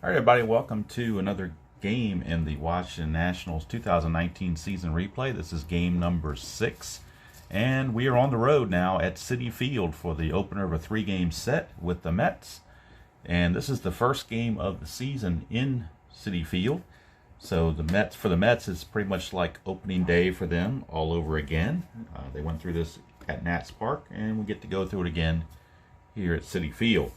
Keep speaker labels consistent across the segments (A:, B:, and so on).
A: All right, everybody, welcome to another game in the Washington Nationals 2019 season replay. This is game number 6, and we are on the road now at Citi Field for the opener of a 3-game set with the Mets. And this is the first game of the season in Citi Field. So for the Mets, it's pretty much like opening day for them all over again. They went through this at Nats Park, and we get to go through it again here at Citi Field.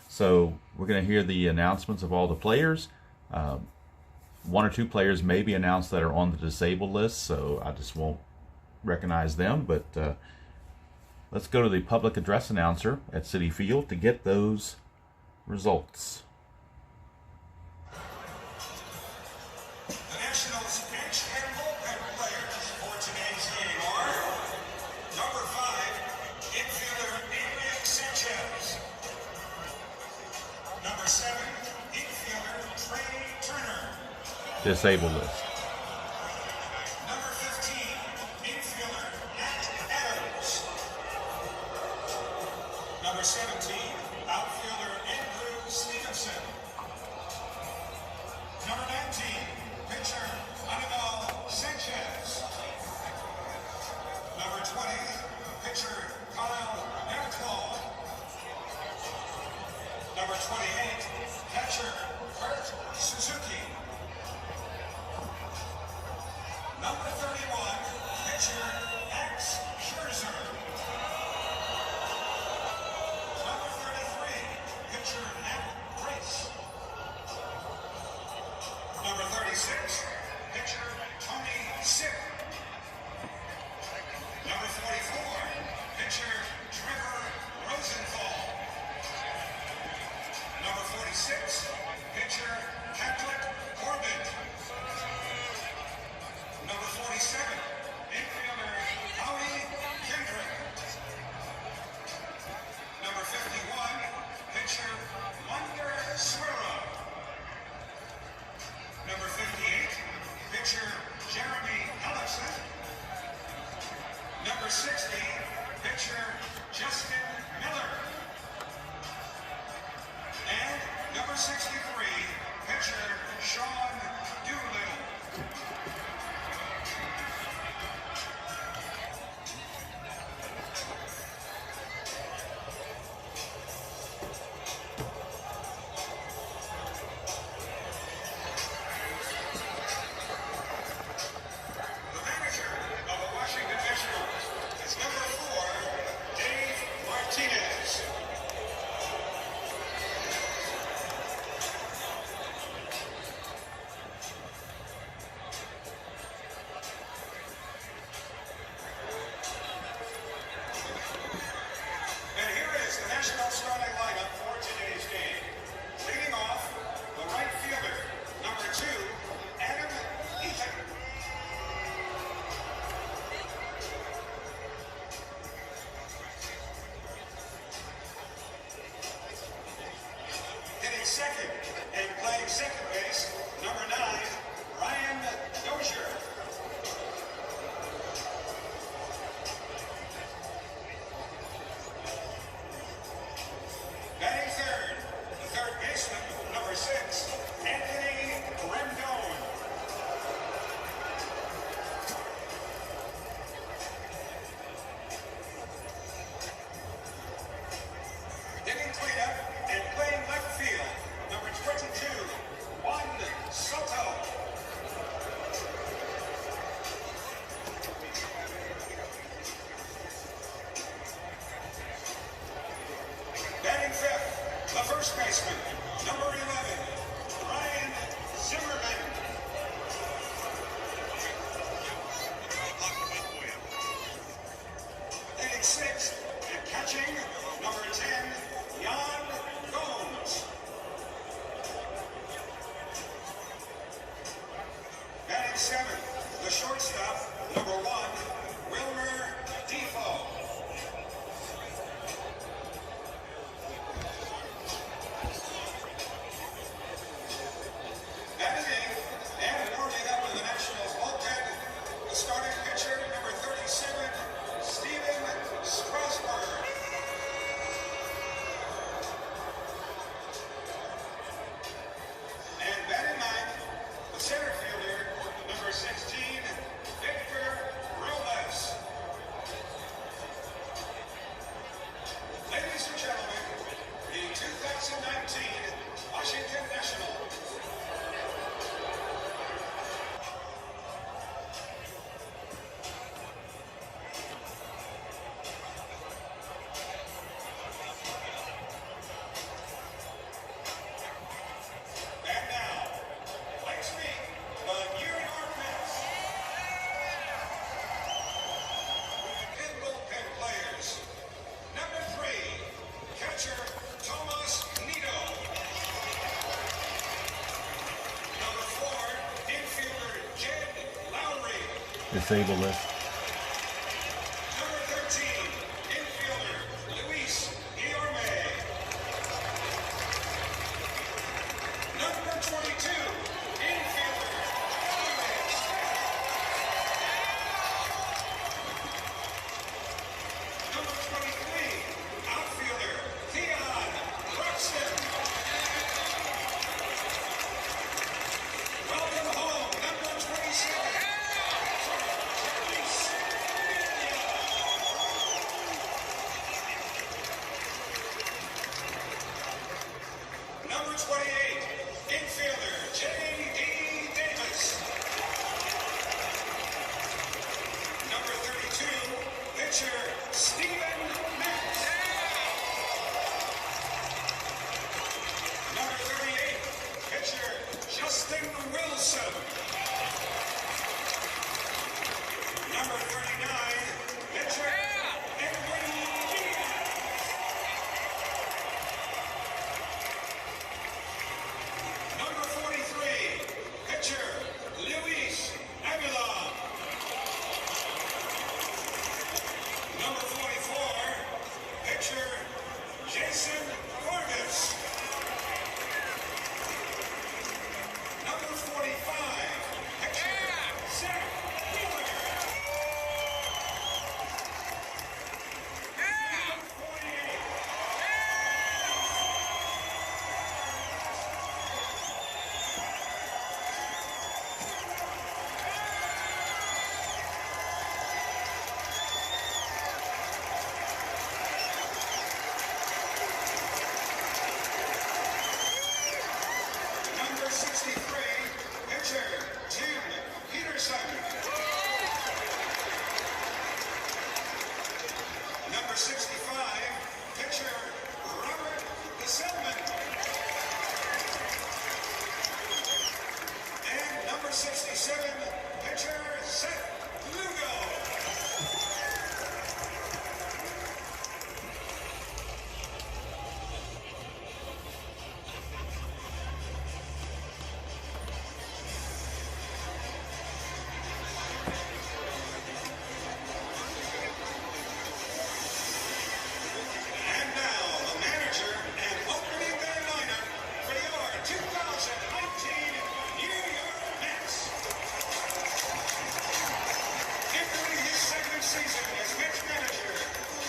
A: So we're going to hear the announcements of all the players. One or two players may be announced that are on the disabled list, so I just won't recognize them. But let's go to the public address announcer at Citi Field to get those results.
B: The Nationals bench and bullpen players for today's game are number 5, infielder Adrian Sanchez. Number 7, infielder Trey Turner.
A: Disabled list.
B: Number 15, infielder Matt Adams. Number 17, outfielder Andrew Stevenson. Number 19, pitcher Anibal Sanchez. Number 20, pitcher Kyle Merrickall. Number 28, catcher Kurt Suzuki. Number 31, pitcher Max Scherzer. Number 33, pitcher Matt Grace. Number 36, pitcher Tony Sipp. Number 44, pitcher Trevor Rosenthal. Number 46, pitcher Patrick Corbett. Number 47, infielder Howie Kendrick. Number 51, pitcher Wonder Suero. Number 58, pitcher Jeremy Ellison. Number 60, pitcher Justin Miller. And number 63, pitcher Sean Doolittle. The manager of the Washington Nationals is number 4, Dave Martinez. And here is the National starting lineup for today's game. Leading off, the right fielder, number 2, Adam Eaton. Hitting second and playing second base, number 9, Ryan Dozier. Batting third, the third baseman, number 6, Anthony Rendon. Hitting cleanup and playing left field, number 22, Juan Soto. Batting fifth, the first baseman, number 11, Ryan Zimmerman. Hitting sixth and catching, number 10, Jan Gomes. Batting seventh, the shortstop, number 1, Wilmer Defoe. Batting eighth,
A: disable this.
B: Number 13, infielder, Luis Guillorme. Number 22, infielder, Alonso. Number 23, outfielder, Theon Roxton. Welcome home, number 27. Number 28, infielder, J.D. Davis. Number 32, pitcher, Stephen Max. Number 38, pitcher, Justin Wilson. Number 39, pitcher, Edwin Diaz. Number 43, pitcher, Luis Aguilar. Number 44, pitcher, Jason Vargas. Number 45, pitcher, Zach Wheeler. Number 48, number 63, pitcher, Tim Peterson. Number 65, pitcher, Robert DeSelman. And number 67, pitcher, Seth Lugo. And now, the manager and opening day lineup for your 2019 New York Mets. Entering his second season as Mets manager,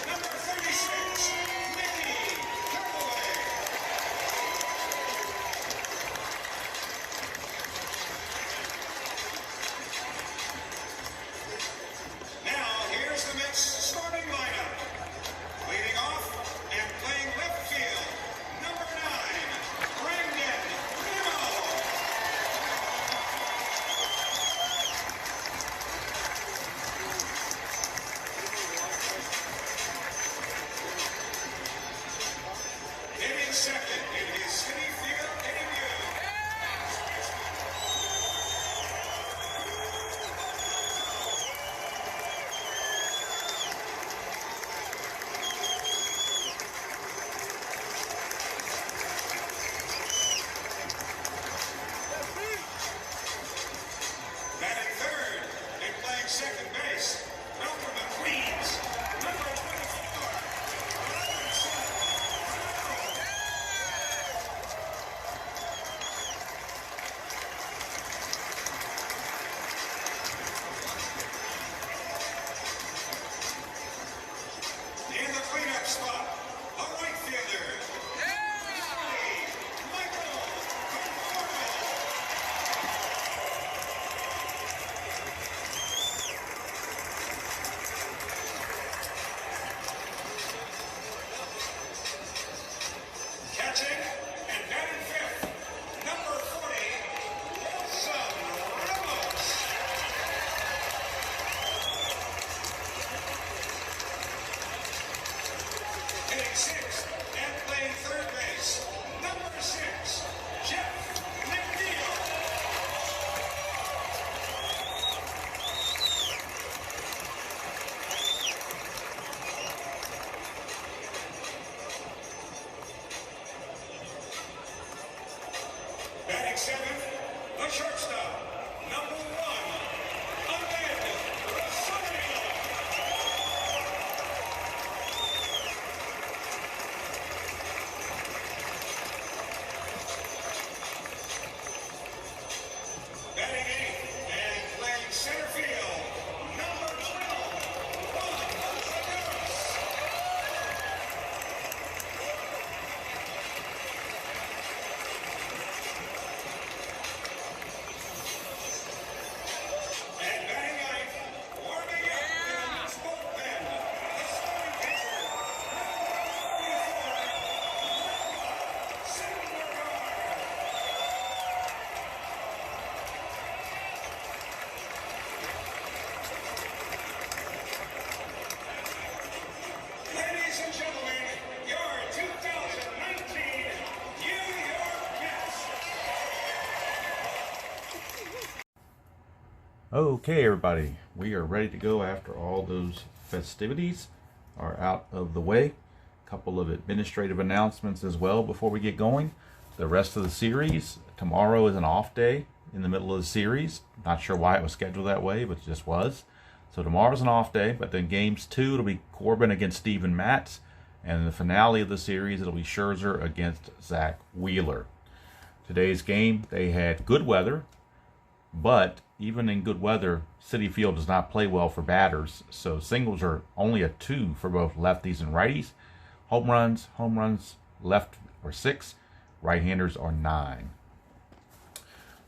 B: number 36, Mickey Callaway. Now, here's the Mets starting lineup. Leading off and playing left field, number 9, Brandon Nemo. Hitting second in his City Field debut. Batting third and playing second base, welcome to Queens, number 24, Alonso. In the cleanup spot, a right fielder, Michael Conforto. Catching and batting fifth, number 40, Wilson Ramos. Hitting sixth and playing third base, number 6, Jeff McNeil. Batting seventh, the shortstop, number 1, Untitled
A: Okay, everybody, we are ready to go after all those festivities are out of the way. A couple of administrative announcements as well before we get going. The rest of the series, tomorrow is an off day in the middle of the series. Not sure why it was scheduled that way, but it just was. So tomorrow's an off day, but then games 2, it'll be Corbin against Steven Matz. And in the finale of the series, it'll be Scherzer against Zach Wheeler. Today's game, they had good weather, but even in good weather, Citi Field does not play well for batters. So singles are only a 2 for both lefties and righties. Home runs left are 6. Right-handers are 9.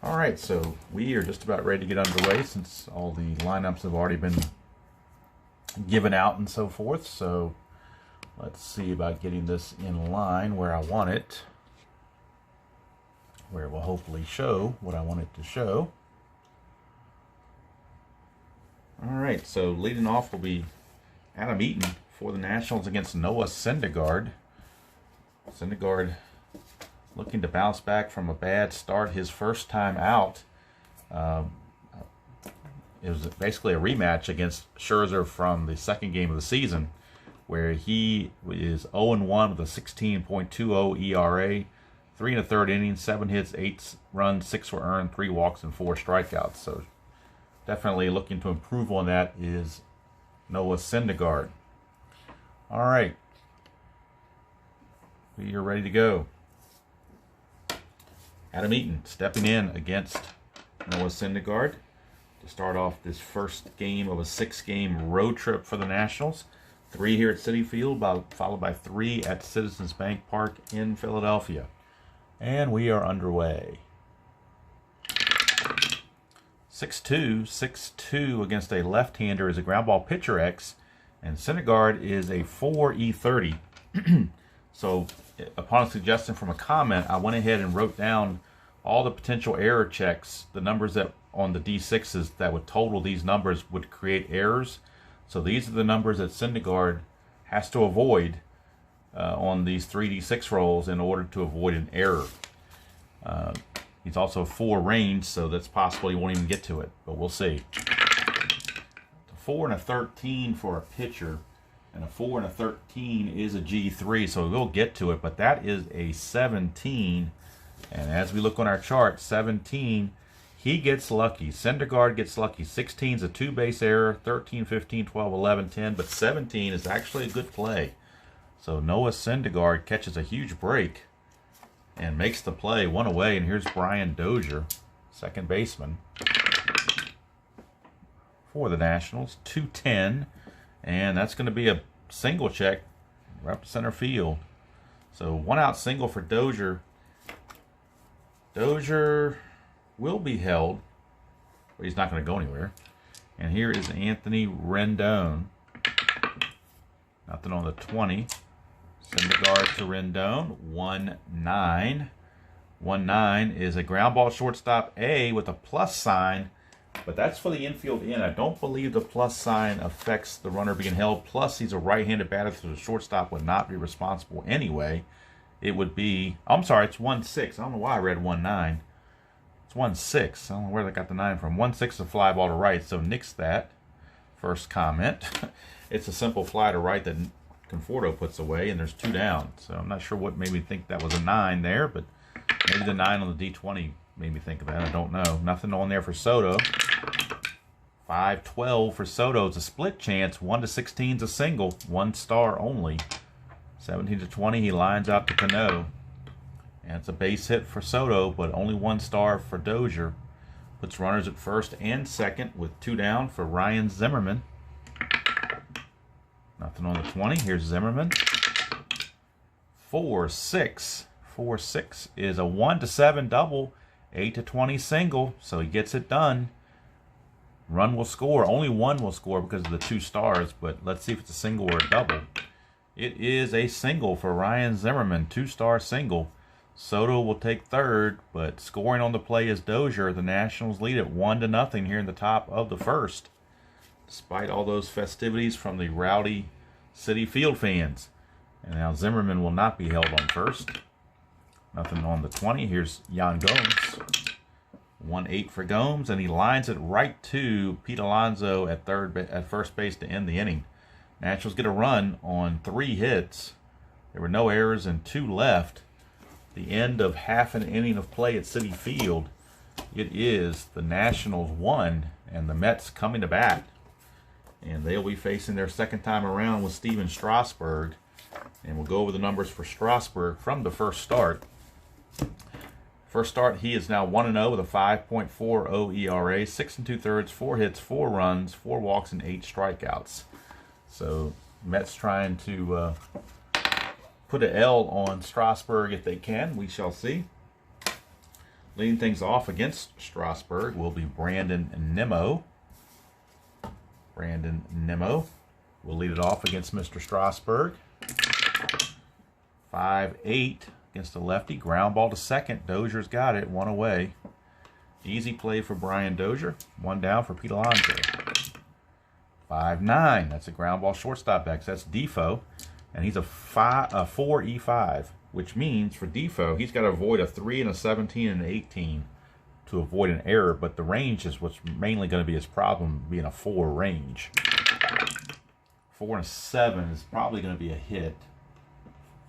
A: All right, so we are just about ready to get underway since all the lineups have already been given out and so forth. So let's see about getting this in line where I want it, where it will hopefully show what I want it to show. All right, so leading off will be Adam Eaton for the Nationals against Noah Syndergard. Syndergaard looking to bounce back from a bad start his first time out. It was basically a rematch against Scherzer from the second game of the season, where he is 0-1 with a 16.20 ERA, 3 1/3 innings, 7 hits, 8 runs, 6 were earned, 3 walks, and 4 strikeouts. So definitely looking to improve on that is Noah Syndergaard. All right, we are ready to go. Adam Eaton stepping in against Noah Syndergaard to start off this first game of a 6-game road trip for the Nationals. 3 here at Citi Field, followed by 3 at Citizens Bank Park in Philadelphia. And we are underway. 6-2 against a left-hander is a ground ball pitcher X, and Syndergaard is a 4 E30. So upon a suggestion from a comment, I went ahead and wrote down all the potential error checks, the numbers that on the D6s that would total these numbers would create errors. So these are the numbers that Syndergaard has to avoid on these 3D6 rolls in order to avoid an error. He's also 4 range, so that's possible he won't even get to it, but we'll see. A 4 and a 13 for a pitcher, and a 4 and a 13 is a G3, so we'll get to it, but that is a 17. And as we look on our chart, 17, he gets lucky. Syndergaard gets lucky. 16 is a 2-base error, 13, 15, 12, 11, 10, but 17 is actually a good play. So Noah Syndergaard catches a huge break and makes the play, 1 away. And here's Brian Dozier, second baseman for the Nationals, 2-10. And that's going to be a single check right to center field. So 1-out single for Dozier. Dozier will be held, but he's not going to go anywhere. And here is Anthony Rendon. Nothing on the 20. Syndergaard to Rendon. 1-9. 1-9 is a ground ball shortstop A with a plus sign, but that's for the infield in. I don't believe the plus sign affects the runner being held. Plus, he's a right-handed batter, so the shortstop would not be responsible anyway. It would be, I'm sorry, it's 1-6. I don't know why I read 1-9. It's 1-6. I don't know where they got the 9 from. 1-6 is a fly ball to right, so nix that. First comment. It's a simple fly to right that Conforto puts away, and there's 2 down. So I'm not sure what made me think that was a 9 there, but maybe the 9 on the D20 made me think of that. I don't know. Nothing on there for Soto. 5-12 for Soto. It's a split chance. 1-16 is a single. 1 star only. 17-20, he lines out to Cano. And it's a base hit for Soto, but only 1 star for Dozier. Puts runners at first and second with 2 down for Ryan Zimmerman. Nothing on the 20. Here's Zimmerman. 4-6. 4-6 is a 1-7 double, 8-20 single, so he gets it done. Run will score. Only 1 will score because of the 2 stars, but let's see if it's a single or a double. It is a single for Ryan Zimmerman, 2-star single. Soto will take third, but scoring on the play is Dozier. The Nationals lead it 1-0 here in the top of the first, despite all those festivities from the rowdy Citi Field fans. And now Zimmerman will not be held on first. Nothing on the 20. Here's Yan Gomes. 1-8 for Gomes, and he lines it right to Pete Alonso at first base to end the inning. Nationals get a run on 3 hits. There were no errors and 2 left. The end of half an inning of play at Citi Field. It is the Nationals 1 and the Mets coming to bat. And they'll be facing their second time around with Steven Strasburg. And we'll go over the numbers for Strasburg from the first start. First start, he is now 1-0 with a 5.40 ERA, 6 2/3, 4 hits, 4 runs, 4 walks, and 8 strikeouts. So Mets trying to put an L on Strasburg if they can. We shall see. Leading things off against Strasburg will be Brandon Nemo. Brandon Nemo will lead it off against Mr. Strasburg. 5-8 against the lefty. Ground ball to second. Dozier's got it. 1 away. Easy play for Brian Dozier. 1 down for Pete Alonso. 5-9. That's a ground ball shortstop X. That's Defoe. And he's a 4 E5, which means for Defoe, he's got to avoid a 3 and a 17 and an 18 to avoid an error. But the range is what's mainly going to be his problem, being a 4 range. 4 and a 7 is probably going to be a hit.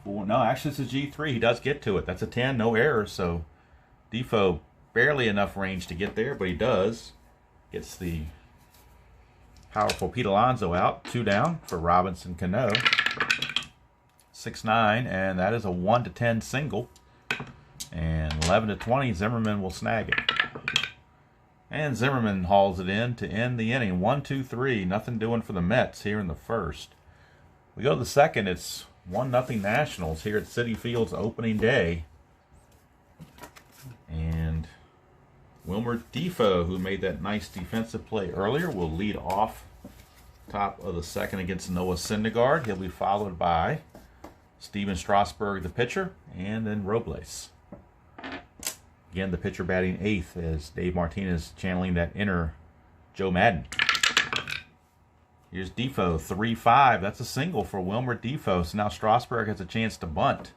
A: No, actually it's a G3. He does get to it. That's a 10, no errors. So Defoe barely enough range to get there, but he does. Gets the powerful Pete Alonso out. 2 down for Robinson Cano. 6-9, and that is a 1-10 single. And 11-20, Zimmerman will snag it. And Zimmerman hauls it in to end the inning. 1-2-3, nothing doing for the Mets here in the first. We go to the second. It's 1-0 Nationals here at Citi Field's opening day. And Wilmer Defoe, who made that nice defensive play earlier, will lead off top of the second against Noah Syndergard. He'll be followed by Steven Strasburg, the pitcher, and then Robles. Again, the pitcher batting 8th as Dave Martinez channeling that inner Joe Madden. Here's Defoe, 3-5. That's a single for Wilmer Defoe. So now Strasburg has a chance to bunt.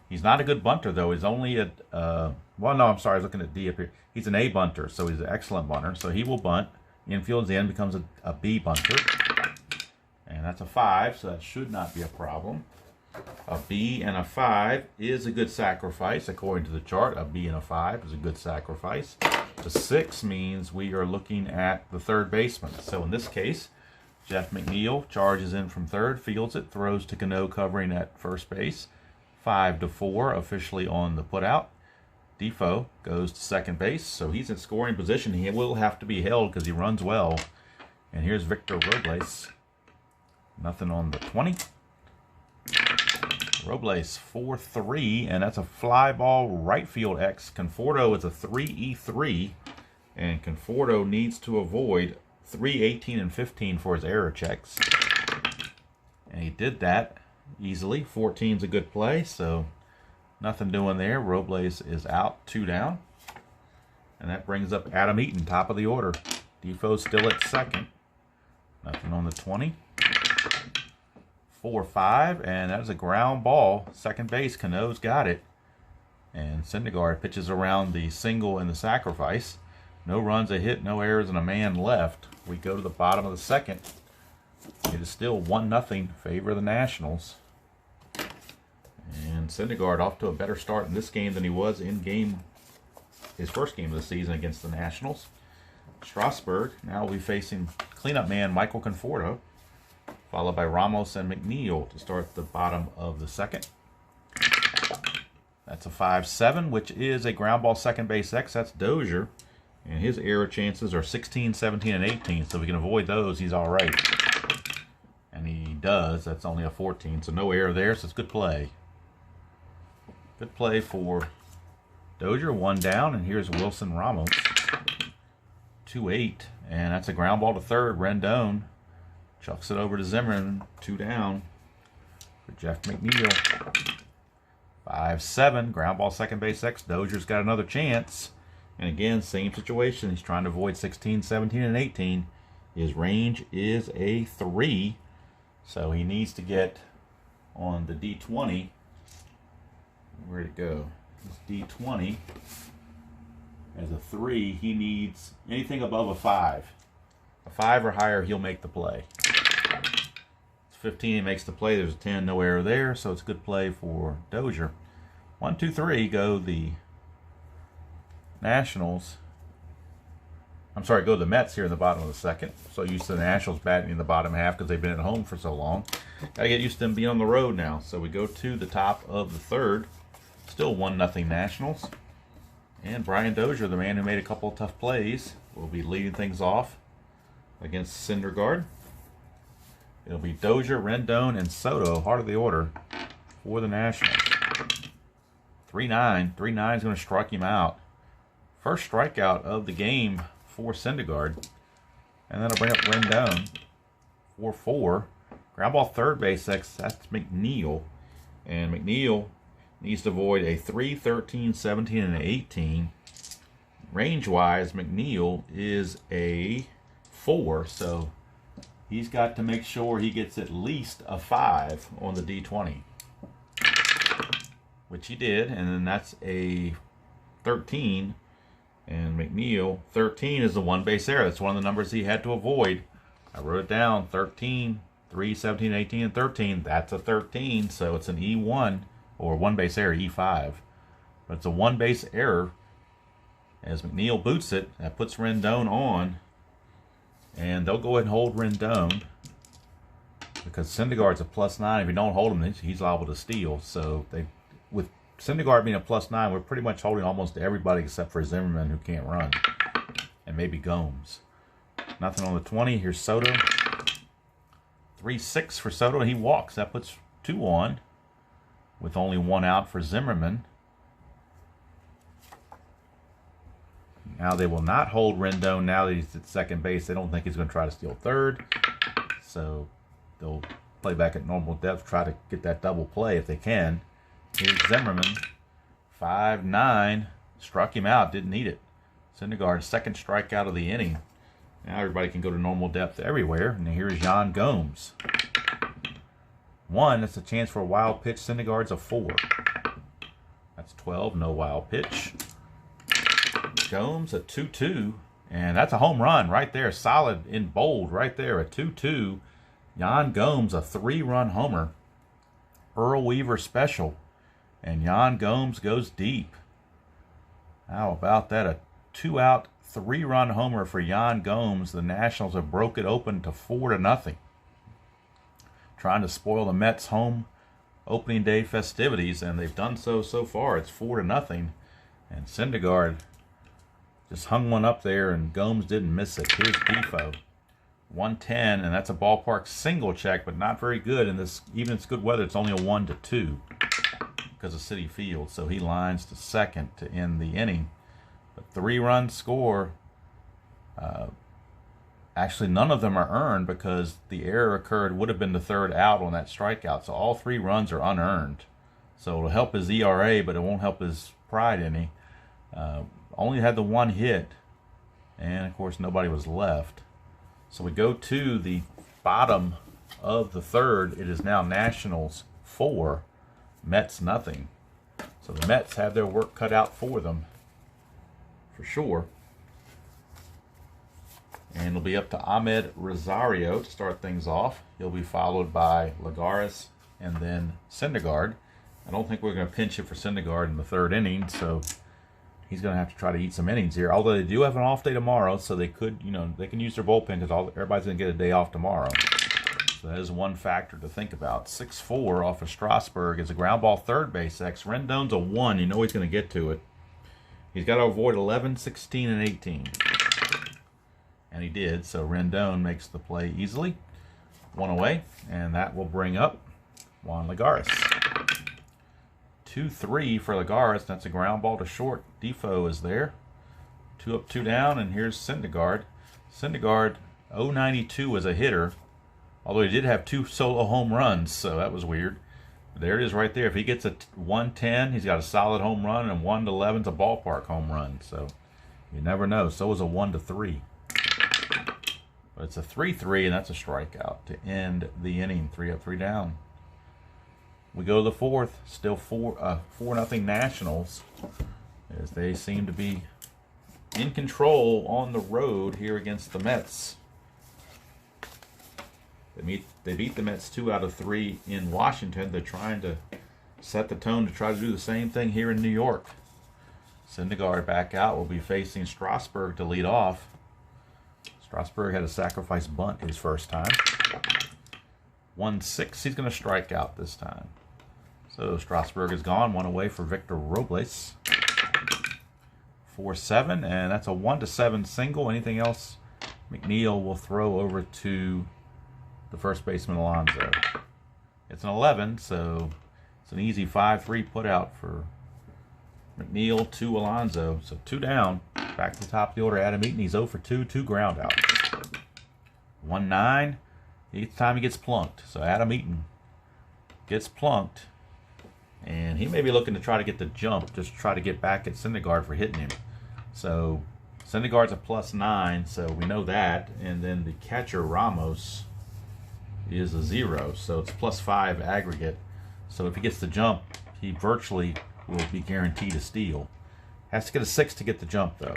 A: He's not a good bunter, though. He's only at, well, no, I'm sorry. I was looking at D up here. He's an A bunter, so he's an excellent bunter. So he will bunt. Infield's in, becomes a B bunter. And that's a 5, so that should not be a problem. A B and a 5 is a good sacrifice, according to the chart. A B and a 5 is a good sacrifice. The 6 means we are looking at the third baseman. So in this case, Jeff McNeil charges in from third, fields it, throws to Cano covering at first base. 5-4 officially on the putout. Defoe goes to second base, so he's in scoring position. He will have to be held because he runs well. And here's Victor Robles. Nothing on the 20. Robles 4-3, and that's a fly ball right field X. Conforto is a 3E3, and Conforto needs to avoid 3, 18, and 15 for his error checks. And he did that easily. 14's a good play, so nothing doing there. Robles is out, 2 down. And that brings up Adam Eaton, top of the order. Defoe's still at second. Nothing on the 20. 4-5, and that is a ground ball. Second base, Cano's got it. And Syndergaard pitches around the single and the sacrifice. No runs, a hit, no errors, and a man left. We go to the bottom of the second. It is still 1-0 favor of the Nationals. And Syndergaard off to a better start in this game than he was in his first game of the season against the Nationals. Strasburg now will be facing cleanup man Michael Conforto, followed by Ramos and McNeil to start the bottom of the second. That's a 5-7, which is a ground ball second base X. That's Dozier. And his error chances are 16, 17, and 18. So if we can avoid those, he's all right. And he does. That's only a 14. So no error there, so it's good play. Good play for Dozier. 1 down, and here's Wilson Ramos. 2-8, and that's a ground ball to third. Rendon chucks it over to Zimmerman. 2 down for Jeff McNeil. 5-7, ground ball second base X. Dozier's got another chance. And again, same situation. He's trying to avoid 16, 17, and 18. His range is a 3. So he needs to get on the D20. Where'd it go? It's D20. As a 3, he needs anything above a 5. A 5 or higher, he'll make the play. It's 15, he makes the play. There's a 10, no error there, so it's a good play for Dozier. 1, 2, 3 go the Nationals. I'm sorry, go the Mets here in the bottom of the second. So used to the Nationals batting in the bottom half because they've been at home for so long. Gotta get used to them being on the road now. So we go to the top of the third. Still 1-0 Nationals. And Brian Dozier, the man who made a couple of tough plays, will be leading things off against Syndergard. It'll be Dozier, Rendon, and Soto, heart of the order for the Nationals. 3-9. 3-9 is going to strike him out. First strikeout of the game for Syndergaard. And that'll bring up Rendon. 4-4. Ground ball third base, that's McNeil. And McNeil needs to avoid a 3, 13, 17, and an 18. Range-wise, McNeil is a 4, so he's got to make sure he gets at least a 5 on the D20. Which he did, and then that's a 13. And McNeil, 13 is the one base error. That's one of the numbers he had to avoid. I wrote it down, 13, 3, 17, 18, and 13. That's a 13, so it's an E1. Or one base error, E5. But it's a one base error. As McNeil boots it, that puts Rendon on. And they'll go ahead and hold Rendon. Because Syndergaard's a +9. If you don't hold him, he's liable to steal. So with Syndergaard being a +9, we're pretty much holding almost everybody except for Zimmerman, who can't run. And maybe Gomes. Nothing on the 20. Here's Soto. 3-6 for Soto. He walks. That puts 2 on. With only 1 out for Zimmerman. Now they will not hold Rendon now that he's at second base. They don't think he's going to try to steal third. So they'll play back at normal depth, try to get that double play if they can. Here's Zimmerman. 5-9. Struck him out, didn't need it. Syndergaard, second strikeout of the inning. Now everybody can go to normal depth everywhere. And here's Yan Gomes. 1, that's a chance for a wild pitch. Syndergaard's a 4. That's 12, no wild pitch. Gomes, a 2-2. And that's a home run right there. Solid in bold right there. A 2-2. Yan Gomes, a 3-run homer. Earl Weaver special. And Yan Gomes goes deep. How about that? A 2-out, 3-run homer for Yan Gomes. The Nationals have broke it open to 4-0. Trying to spoil the Mets' home opening day festivities, and they've done so far. It's 4-0, and Syndergaard just hung one up there, and Gomes didn't miss it. Here's Defoe, 110, and that's a ballpark single check, but not very good. In this, even it's good weather, it's only a 1-2 because of City Field. So he lines to second to end the inning. But 3-run score. Actually, none of them are earned because the error occurred, would have been the third out on that strikeout. So all 3 runs are unearned. So it'll help his ERA, but it won't help his pride any. Only had the 1 hit. And, of course, nobody was left. So we go to the bottom of the third. It is now Nationals 4, Mets nothing. So the Mets have their work cut out for them, for sure. And it'll be up to Ahmed Rosario to start things off. He'll be followed by Lagares and then Syndergaard. I don't think we're going to pinch it for Syndergaard in the third inning, so he's going to have to try to eat some innings here. Although they do have an off day tomorrow, so they could, they can use their bullpen because everybody's going to get a day off tomorrow. So that is one factor to think about. 6-4 off of Strasburg is a ground ball third base X. Rendon's a 1. You know he's going to get to it. He's got to avoid 11, 16, and 18. And he did, so Rendon makes the play easily. 1 away, and that will bring up Juan Lagares. 2-3 for Lagares. That's a ground ball to short. Defoe is there. 2 up, 2 down, and here's Syndergaard. Syndergaard, 092 as a hitter, although he did have 2 solo home runs, so that was weird. But there it is right there. If he gets a 110, he's got a solid home run, and 1-11 is a ballpark home run. So you never know. So is a 1-3. But it's a 3-3, and that's a strikeout to end the inning. 3 up, 3 down. We go to the fourth. Still 4-0 Nationals, as they seem to be in control on the road here against the Mets. They beat the Mets 2 out of 3 in Washington. They're trying to set the tone to try to do the same thing here in New York. Syndergaard back out. Will be facing Strasburg to lead off. Strasburg had a sacrifice bunt his first time. 1-6. He's going to strike out this time. So Strasburg is gone. One away for Victor Robles. 4-7, and that's a 1-7 single. Anything else, McNeil will throw over to the first baseman Alonso. It's an 11, so it's an easy 5-3 put out for McNeil to Alonso. So 2 down. Back to the top of the order. Adam Eaton, he's 0 for 2, 2 ground outs. 1-9. Each time he gets plunked. So Adam Eaton gets plunked. And he may be looking to try to get the jump, just try to get back at Syndergard for hitting him. So Syndergaard's a +9, so we know that. And then the catcher, Ramos, is a 0, so it's +5 aggregate. So if he gets the jump, he virtually will be guaranteed a steal. Has to get a 6 to get the jump, though.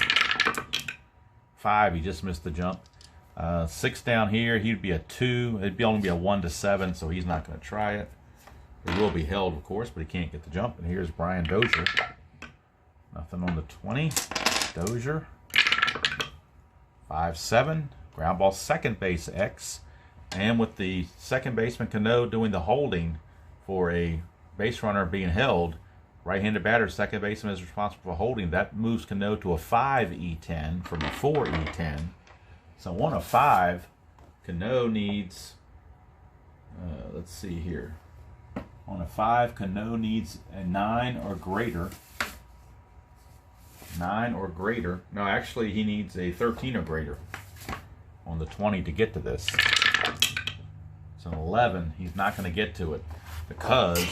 A: 5, he just missed the jump. 6 down here, he'd be a 2. It'd only be a 1-7, so he's not going to try it. It will be held, of course, but he can't get the jump. And here's Brian Dozier. Nothing on the 20. Dozier. 5-7. Ground ball, second base, X. And with the second baseman Cano doing the holding for a base runner being held, right-handed batter, second baseman is responsible for holding. That moves Cano to a 5 E10 from a 4 E10. So on a 5, Cano needs, let's see here. On a 5, Cano needs a 9 or greater. 9 or greater. No, actually, he needs a 13 or greater on the 20 to get to this. It's an 11. He's not going to get to it because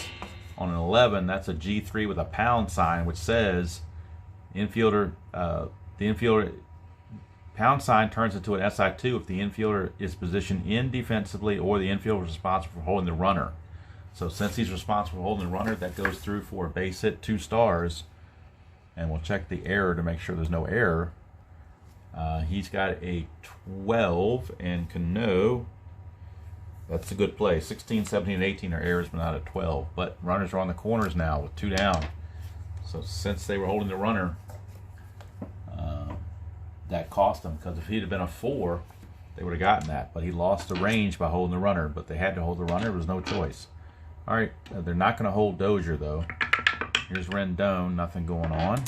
A: on an 11, that's a G3 with a pound sign, which says infielder. The infielder pound sign turns into an SI2 if the infielder is positioned in defensively or the infielder is responsible for holding the runner. So since he's responsible for holding the runner, that goes through for a base hit, 2 stars. And we'll check the error to make sure there's no error. He's got a 12, and Cano, that's a good play. 16, 17, and 18 are errors, but not a 12. But runners are on the corners now with 2 down. So since they were holding the runner, that cost them, because if he'd have been a 4, they would have gotten that. But he lost the range by holding the runner, but they had to hold the runner. There was no choice. All right, they're not going to hold Dozier, though. Here's Rendon, nothing going on.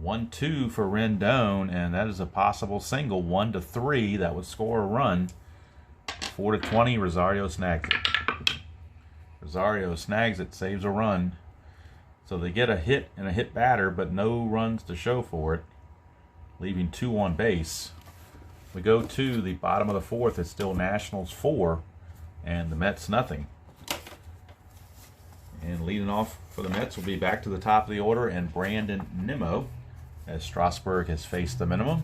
A: 1-2 for Rendon, and that is a possible single. 1-3, that would score a run. 4-20, Rosario snags it. Rosario snags it, saves a run. So they get a hit and a hit batter, but no runs to show for it, leaving 2 on base. We go to the bottom of the 4th. It's still Nationals 4. And the Mets nothing. And leading off for the Mets will be back to the top of the order and Brandon Nemo, as Strasburg has faced the minimum.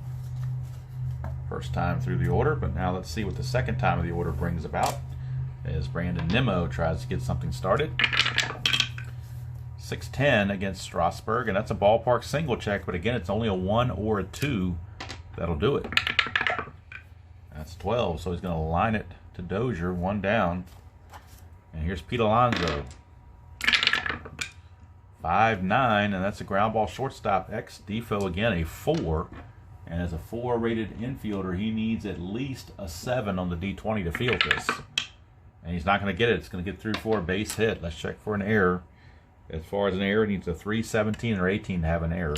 A: First time through the order, but now let's see what the second time of the order brings about as Brandon Nemo tries to get something started. 6-10 against Strasburg, and that's a ballpark single check, but again, it's only a 1 or a 2 that'll do it. That's 12, so he's going to line it to Dozier, 1 down. And here's Pete Alonso. 5-9, and that's a ground ball shortstop. X Defo again, a 4. And as a 4 rated infielder, he needs at least a 7 on the D20 to field this. And he's not going to get it. It's going to get through for a base hit. Let's check for an error. As far as an error, it needs a 3, 17, or 18 to have an error.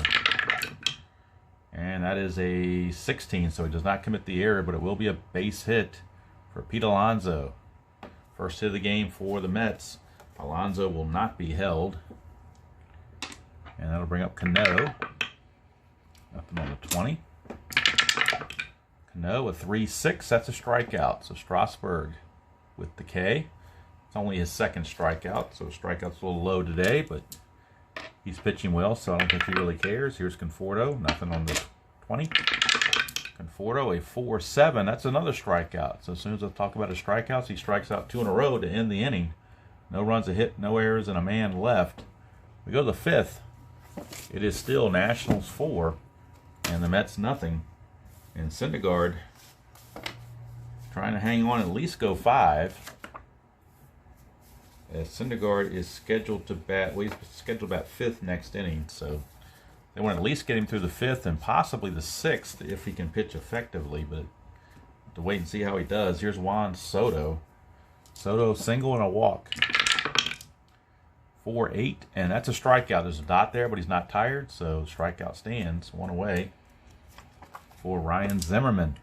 A: And that is a 16, so he does not commit the error, but it will be a base hit for Pete Alonso. First hit of the game for the Mets. Alonso will not be held. And that'll bring up Cano. Nothing on the 20. Cano, a 3-6. That's a strikeout. So Strasburg with the K. It's only his second strikeout, so strikeout's a little low today, but he's pitching well, so I don't think he really cares. Here's Conforto. Nothing on the 20. Conforto, a 4-7. That's another strikeout. So as soon as I talk about his strikeouts, he strikes out 2 in a row to end the inning. No runs a hit, no errors, and a man left. We go to the 5th. It is still Nationals 4 and the Mets nothing. And Syndergaard trying to hang on, at least go 5. As Syndergaard is scheduled to bat, well, he's scheduled to bat 5th next inning, so they want to at least get him through the 5th and possibly the 6th if he can pitch effectively, but to wait and see how he does. Here's Juan Soto. Soto single and a walk. 4-8, and that's a strikeout. There's a dot there, but he's not tired, so strikeout stands. 1 away for Ryan Zimmerman.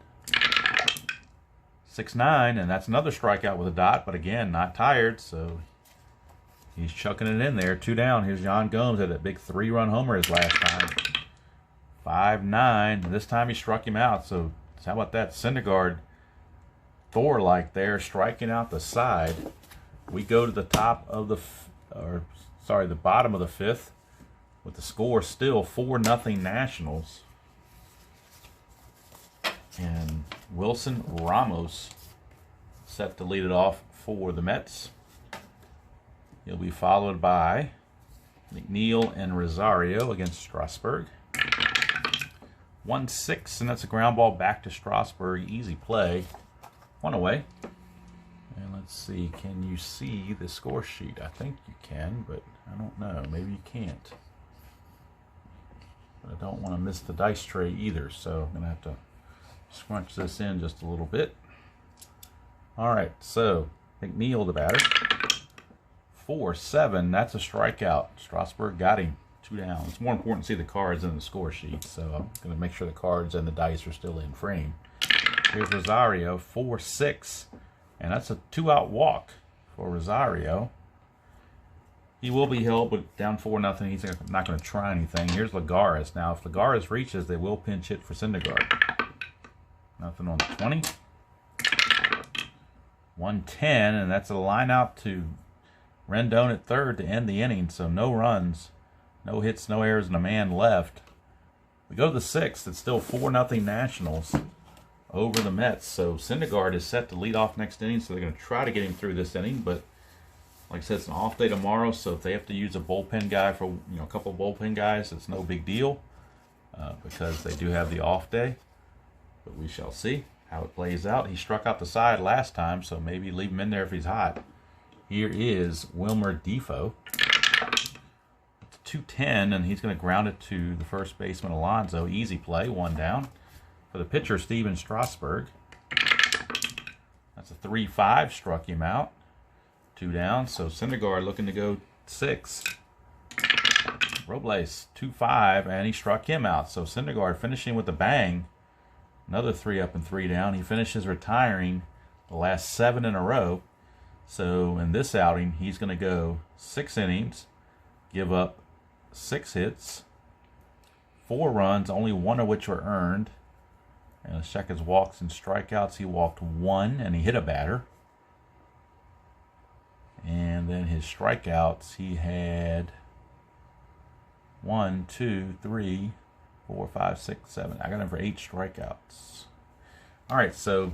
A: 6-9, and that's another strikeout with a dot, but again, not tired, so he's chucking it in there. 2 down. Here's Yan Gomes at that big 3-run homer his last time. 5-9. This time he struck him out, so how about that? Syndergaard, Thor-like there, striking out the side. We go to the top of the, the bottom of the 5th with the score still 4-0 Nationals. And Wilson Ramos set to lead it off for the Mets. He'll be followed by McNeil and Rosario against Strasburg. 1-6, and that's a ground ball back to Strasburg. Easy play. 1 away. And let's see, can you see the score sheet? I think you can, but I don't know. Maybe you can't. But I don't want to miss the dice tray either, so I'm going to have to scrunch this in just a little bit. All right, so McNeil the batter. 4-7, that's a strikeout. Strasburg got him. 2 down. It's more important to see the cards than the score sheet, so I'm going to make sure the cards and the dice are still in frame. Here's Rosario, 4-6, and that's a 2-out walk for Rosario. He will be held, but down 4-0. He's not going to try anything. Here's Lagares. Now, if Lagares reaches, they will pinch hit for Syndergaard. Nothing on the 20. 110, and that's a line out to Rendon at 3rd to end the inning, so no runs, no hits, no errors, and a man left. We go to the 6th. It's still 4-0 Nationals over the Mets. So Syndergaard is set to lead off next inning, so they're going to try to get him through this inning, but like I said, it's an off day tomorrow, so if they have to use a bullpen guy for, a couple of bullpen guys, it's no big deal because they do have the off day. But we shall see how it plays out. He struck out the side last time, so maybe leave him in there if he's hot. Here is Wilmer Defoe. It's 210, and he's going to ground it to the first baseman, Alonso. Easy play, 1 down. For the pitcher, Steven Strasburg. That's a 3-5, struck him out. 2 down, so Syndergaard looking to go 6. Robles, 2-5, and he struck him out. So Syndergaard finishing with a bang. Another 3 up and 3 down. He finishes retiring the last 7 in a row. So in this outing, he's going to go 6 innings, give up 6 hits, 4 runs, only 1 of which were earned. And let's check his walks and strikeouts. He walked 1, and he hit a batter. And then his strikeouts, he had 1, 2, 3, 4, 5, 6, 7. I got him for 8 strikeouts. All right, so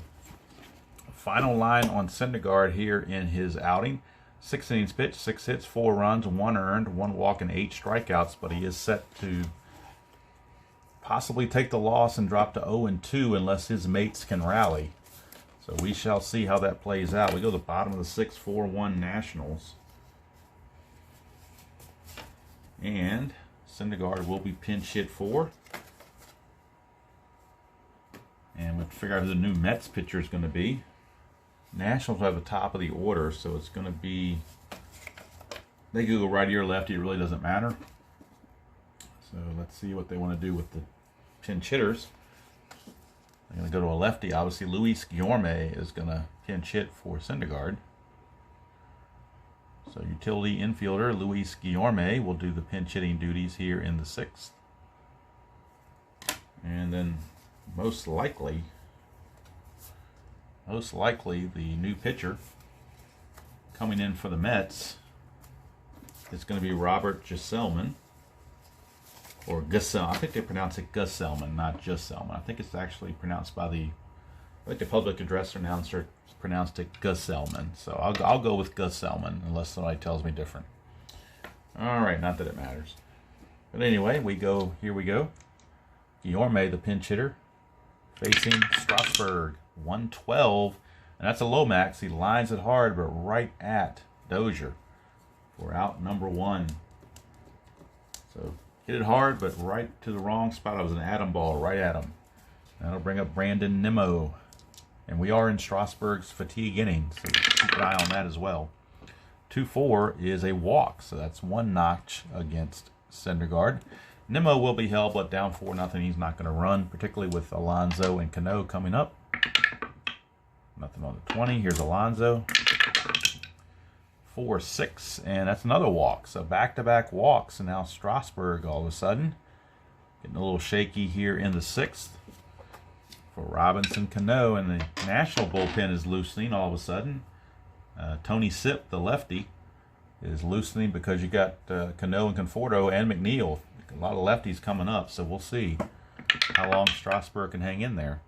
A: final line on Syndergaard here in his outing. 6 innings pitched, 6 hits, 4 runs, 1 earned, 1 walk, and 8 strikeouts. But he is set to possibly take the loss and drop to 0-2 unless his mates can rally. So we shall see how that plays out. We go to the bottom of the 6th, 4-1 Nationals. And Syndergaard will be pinch hit for. And we'll figure out who the new Mets pitcher is going to be. Nationals have the top of the order, so it's going to be, they could go righty or lefty, it really doesn't matter. So let's see what they want to do with the pinch hitters. They're going to go to a lefty. Obviously, Luis Guillorme is going to pinch hit for Syndergaard. So utility infielder Luis Guillorme will do the pinch hitting duties here in the 6th. And then most likely the new pitcher coming in for the Mets is going to be Robert Gesellman. Or Gesellman. I think they pronounce it Gesellman, not Gesellman. I think it's actually pronounced by the public address announcer pronounced it Gesellman. So I'll go with Gesellman unless somebody tells me different. All right, not that it matters. But anyway, here we go. Guillaume, the pinch hitter, facing Strasburg. 112, and that's a low max. He lines it hard, but right at Dozier for out number 1. So hit it hard, but right to the wrong spot. It was an atom ball right at him. That'll bring up Brandon Nemo. And we are in Strasburg's fatigue inning, so keep an eye on that as well. 2-4 is a walk, so that's 1 notch against Syndergard. Nemo will be held, but down 4-0. He's not going to run, particularly with Alonso and Cano coming up. Nothing on the 20. Here's Alonso. 4-6, and that's another walk. So back-to-back walks, and now Strasburg all of a sudden getting a little shaky here in the 6th for Robinson Cano, and the national bullpen is loosening all of a sudden. Tony Sipp, the lefty, is loosening because you got Cano and Conforto and McNeil. A lot of lefties coming up, so we'll see how long Strasburg can hang in there.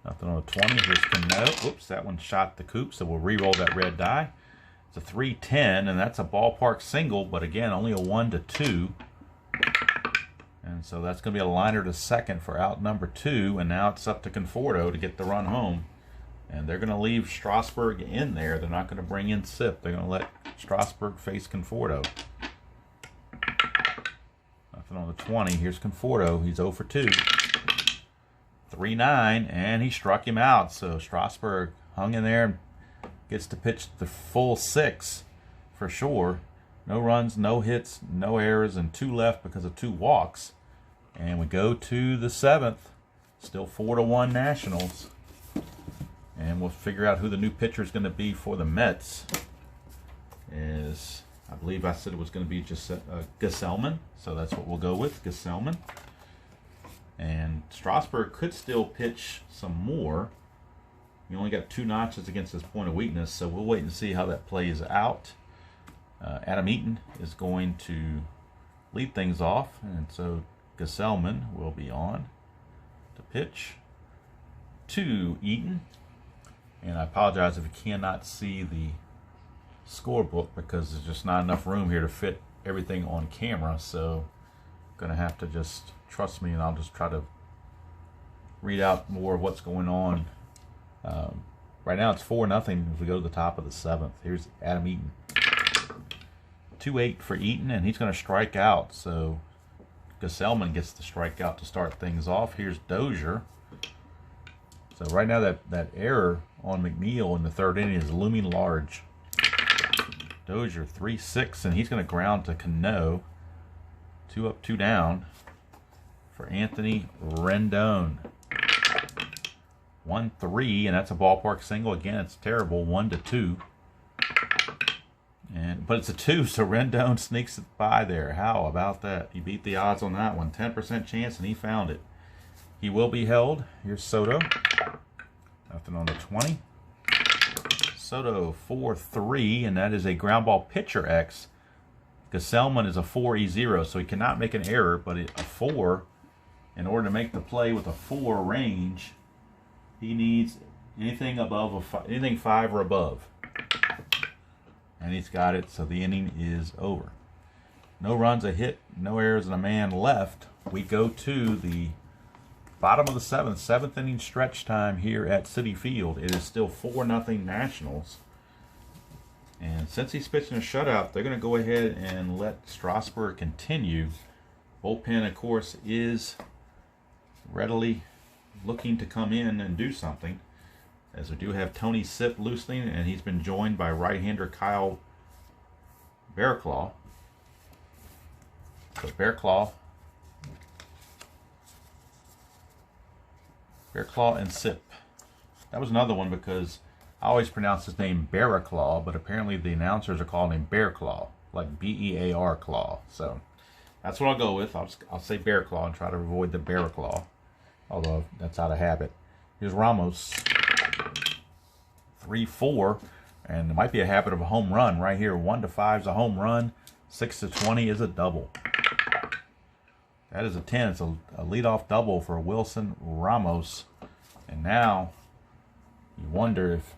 A: Nothing on the 20. Here's Cano. Oops, that one shot the coop, so we'll re-roll that red die. It's a 3-10, and that's a ballpark single, but again, only a 1-2. And so that's going to be a liner to second for out number 2, and now it's up to Conforto to get the run home. And they're going to leave Strasburg in there. They're not going to bring in Sipp. They're going to let Strasburg face Conforto. Nothing on the 20. Here's Conforto. He's 0 for 2. 3-9, and he struck him out. So Strasburg hung in there and gets to pitch the full 6 for sure. No runs, no hits, no errors, and 2 left because of 2 walks. And we go to the 7th. Still 4-1 Nationals. And we'll figure out who the new pitcher is going to be for the Mets. I believe I said it was going to be just Gesellman. So that's what we'll go with, Gesellman. And Strasburg could still pitch some more. He only got 2 notches against his point of weakness, so we'll wait and see how that plays out. Adam Eaton is going to lead things off, and so Gesellman will be on to pitch to Eaton. And I apologize if you cannot see the scorebook because there's just not enough room here to fit everything on camera, so I'm going to have to just trust me, and I'll just try to read out more of what's going on. Right now it's 4-0 as we go to the top of the 7th. Here's Adam Eaton. 2-8 for Eaton, and he's going to strike out. So Gesellman gets the strikeout to start things off. Here's Dozier. So right now that error on McNeil in the 3rd inning is looming large. Dozier 3-6, and he's going to ground to Cano. 2 up, 2 down for Anthony Rendon. 1-3, and that's a ballpark single. Again, it's terrible. 1-2. But it's a 2, so Rendon sneaks it by there. How about that? He beat the odds on that one. 10% chance, and he found it. He will be held. Here's Soto. Nothing on the 20. Soto 4-3, and that is a ground ball pitcher X. Gesellman is a 4-0, so he cannot make an error, but a 4, in order to make the play with a 4 range, he needs anything above anything 5 or above. And he's got it, so the inning is over. No runs, a hit, no errors, and a man left. We go to the bottom of the 7th inning stretch time here at Citi Field. It is still 4-0 Nationals. And since he's pitching a shutout, they're going to go ahead and let Strasburg continue. Bullpen, of course, is readily looking to come in and do something, as we do have Tony Sipp loosening, and he's been joined by right-hander Kyle Barraclough. So Barraclough and Sipp. That was another one because I always pronounce his name Barraclough, but apparently the announcers are calling him Bearclaw, like B-E-A-R Claw. So that's what I'll go with. I'll say Bearclaw and try to avoid the Barraclough, although that's out of habit. Here's Ramos. 3-4, and there might be a habit of a home run right here. 1-5 is a home run. 6-20 is a double. That is a 10. It's a leadoff double for Wilson Ramos. And now you wonder if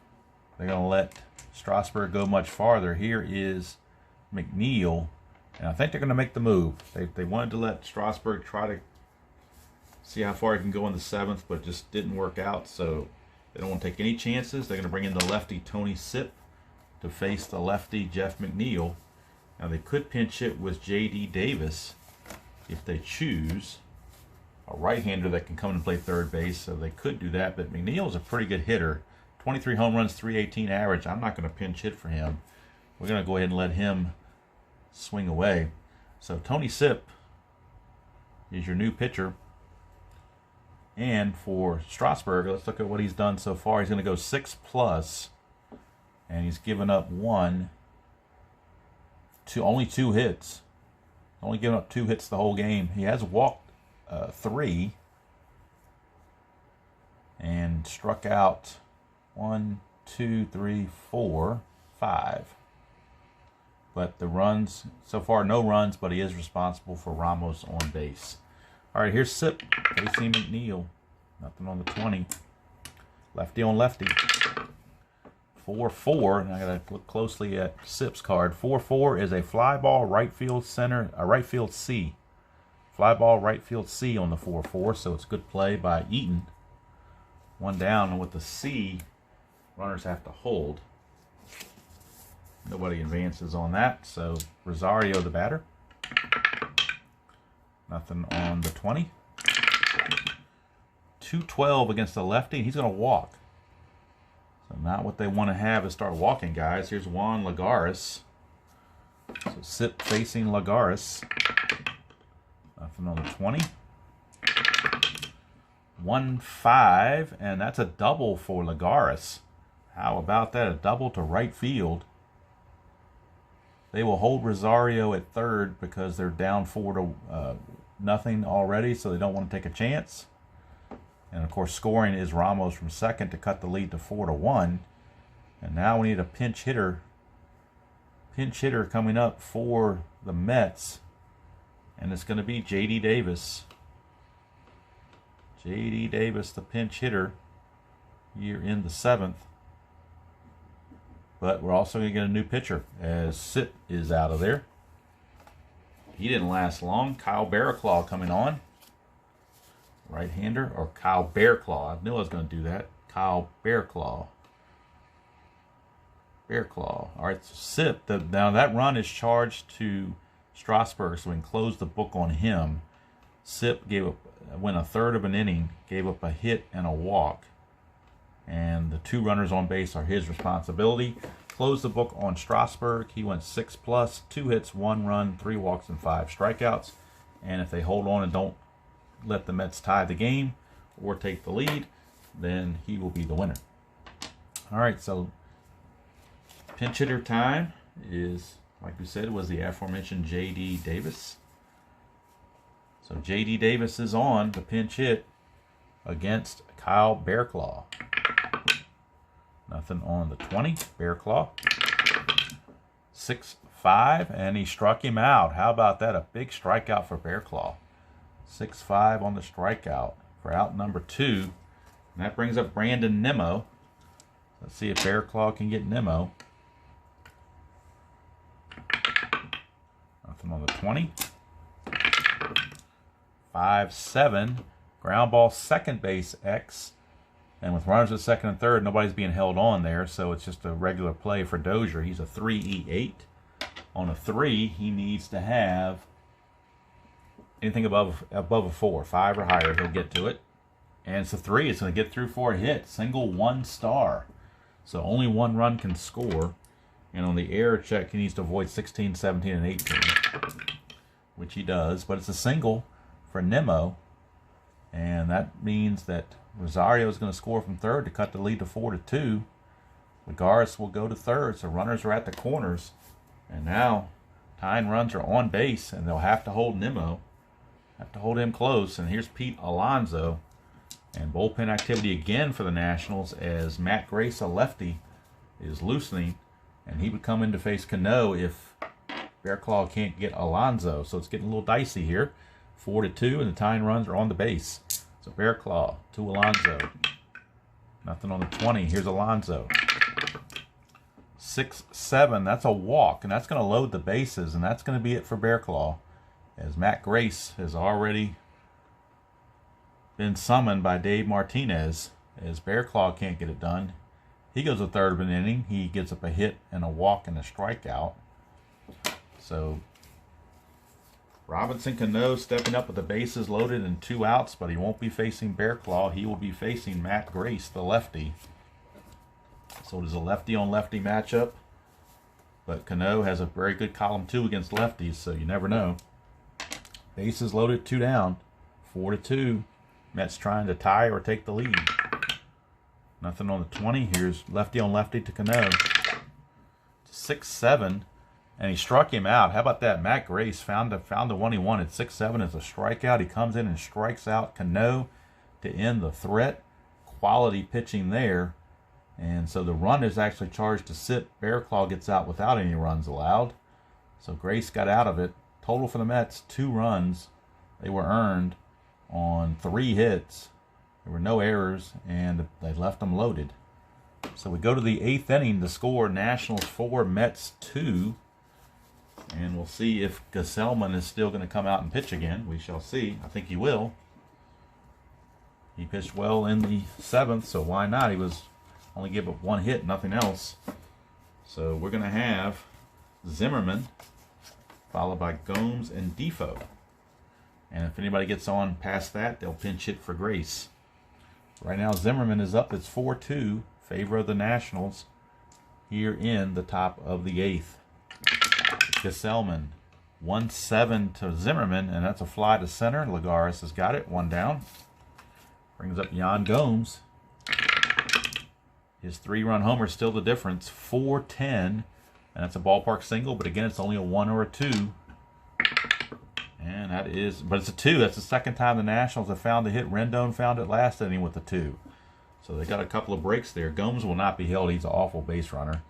A: they're going to let Strasburg go much farther. Here is McNeil And I think they're going to make the move. They wanted to let Strasburg try to see how far he can go in the 7th, but it just didn't work out. So they don't want to take any chances. They're going to bring in the lefty Tony Sipp to face the lefty Jeff McNeil. Now they could pinch hit with J.D. Davis if they choose a right-hander that can come and play third base. So they could do that, but McNeil's a pretty good hitter. 23 home runs, 318 average. I'm not going to pinch hit for him. We're going to go ahead and let him swing away. So Tony Sipp is your new pitcher. And for Strasburg, let's look at what he's done so far. He's going to go 6+, and he's given up only 2 hits. Only given up 2 hits the whole game. He has walked 3 and struck out 1, 2, 3, 4, 5. But the runs, so far no runs, but he is responsible for Ramos on base. All right, here's Sipp facing McNeil. Nothing on the 20. Lefty on lefty. 4-4, and I gotta look closely at Sipp's card. 4-4 is a fly ball right field center, a right field C. Fly ball right field C on the 4-4, so it's good play by Eaton. 1 down, and with the C, runners have to hold. Nobody advances on that, so Rosario the batter. Nothing on the 20. 2-12 against the lefty. He's going to walk. So not what they want to have is start walking guys. Here's Juan Lagares. So Sipp facing Lagares. Nothing on the 20. 1-5, and that's a double for Lagares. How about that? A double to right field. They will hold Rosario at third because they're down 4-0 already, so they don't want to take a chance. And of course, scoring is Ramos from second to cut the lead to 4-1. And now we need a pinch hitter. Pinch hitter coming up for the Mets, and it's going to be J.D. Davis. J.D. Davis, the pinch hitter, here in the 7th. But we're also going to get a new pitcher as Sipp is out of there. He didn't last long. Kyle Barraclaw coming on. Right-hander, or Kyle Bearclaw. I knew I was going to do that. Kyle Bearclaw. Bearclaw. All right, so Sipp. Now that run is charged to Strasburg, so we can close the book on him. Sipp went 1/3 of an inning, gave up a hit and a walk. And the 2 runners on base are his responsibility. Close the book on Strasburg. He went 6+, 2 hits, 1 run, 3 walks, and 5 strikeouts. And if they hold on and don't let the Mets tie the game or take the lead, then he will be the winner. All right, so pinch hitter time is, like we said, was the aforementioned J.D. Davis. So J.D. Davis is on the pinch hit against Kyle Bearclaw. Nothing on the 20. Bearclaw. 6-5, and he struck him out. How about that? A big strikeout for Bearclaw. 6-5 on the strikeout for out number 2. And that brings up Brandon Nemo. Let's see if Bearclaw can get Nemo. Nothing on the 20. 5-7. Ground ball second base X. And with runners at second and third, nobody's being held on there, so it's just a regular play for Dozier. He's a 3-E-8. On a 3, he needs to have anything above a 4. 5 or higher, he'll get to it. And it's a 3. It's going to get through for a hit. Single 1 star. So only 1 run can score. And on the error check, he needs to avoid 16, 17, and 18, which he does. But it's a single for Nemo. And that means that Rosario is going to score from third to cut the lead to 4-2. Lagares will go to third, so runners are at the corners. And now tying runs are on base, and they'll have to hold Nemo. Have to hold him close. And here's Pete Alonso. And bullpen activity again for the Nationals as Matt Grace, a lefty, is loosening. And he would come in to face Cano if Bearclaw can't get Alonso. So it's getting a little dicey here. 4-2, and the tying runs are on the base. So Bearclaw to Alonso. Nothing on the 20. Here's Alonso. 6-7. That's a walk, and that's going to load the bases, and that's going to be it for Bear Claw, as Matt Grace has already been summoned by Dave Martinez, as Bear Claw can't get it done. He goes a third of an inning. He gives up a hit and a walk and a strikeout. So Robinson Cano stepping up with the bases loaded and 2 outs, but he won't be facing Bear Claw. He will be facing Matt Grace, the lefty. So it is a lefty-on-lefty matchup. But Cano has a very good column 2 against lefties, so you never know. Bases loaded, 2 down, 4-2. Mets trying to tie or take the lead. Nothing on the 20. Here's lefty-on-lefty to Cano. 6-7. And he struck him out. How about that? Matt Grace found the one he wanted. 6-7 is a strikeout. He comes in and strikes out Cano to end the threat. Quality pitching there. And so the run is actually charged to sit. Bear Claw gets out without any runs allowed. So Grace got out of it. Total for the Mets, 2 runs. They were earned on 3 hits. There were no errors, and they left them loaded. So we go to the 8th inning. The score, Nationals 4, Mets 2. And we'll see if Gesellman is still going to come out and pitch again. We shall see. I think he will. He pitched well in the 7th, so why not? He was only gave up 1 hit, nothing else. So we're going to have Zimmerman, followed by Gomes and Defoe. And if anybody gets on past that, they'll pinch hit for Grace. Right now, Zimmerman is up. It's 4-2, favor of the Nationals here in the top of the 8th. Gesellman, 1-7 to Zimmerman, and that's a fly to center. Lagares has got it, 1 down. Brings up Yan Gomes. His 3-run homer still the difference, 4-10, and that's a ballpark single, but again, it's only a 1 or a 2. And that is, but it's a 2. That's the second time the Nationals have found the hit. Rendon found it last inning with a 2. So they got a couple of breaks there. Gomes will not be held. He's an awful base runner.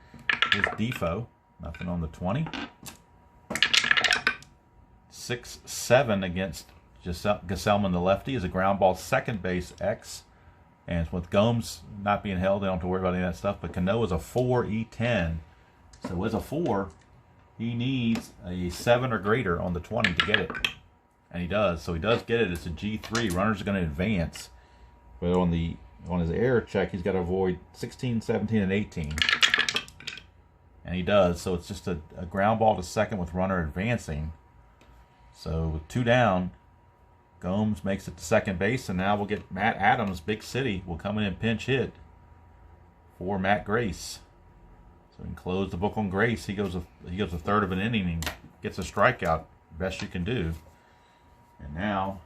A: Here's Defoe. Nothing on the 20. 6-7 against Gesellman, the lefty, is a ground ball, second base X. And with Gomes not being held, they don't have to worry about any of that stuff. But Cano is a 4-E10. So as a 4, he needs a 7 or greater on the 20 to get it. And he does. So he does get it. It's a G3. Runners are going to advance. But on his error check, he's got to avoid 16, 17, and 18. And he does. So it's just a ground ball to second with runner advancing. So with 2 down, Gomes makes it to second base, and now we'll get Matt Adams, Big City, will come in and pinch hit for Matt Grace. So we can close the book on Grace. He goes a third of an inning and gets a strikeout, best you can do. And now,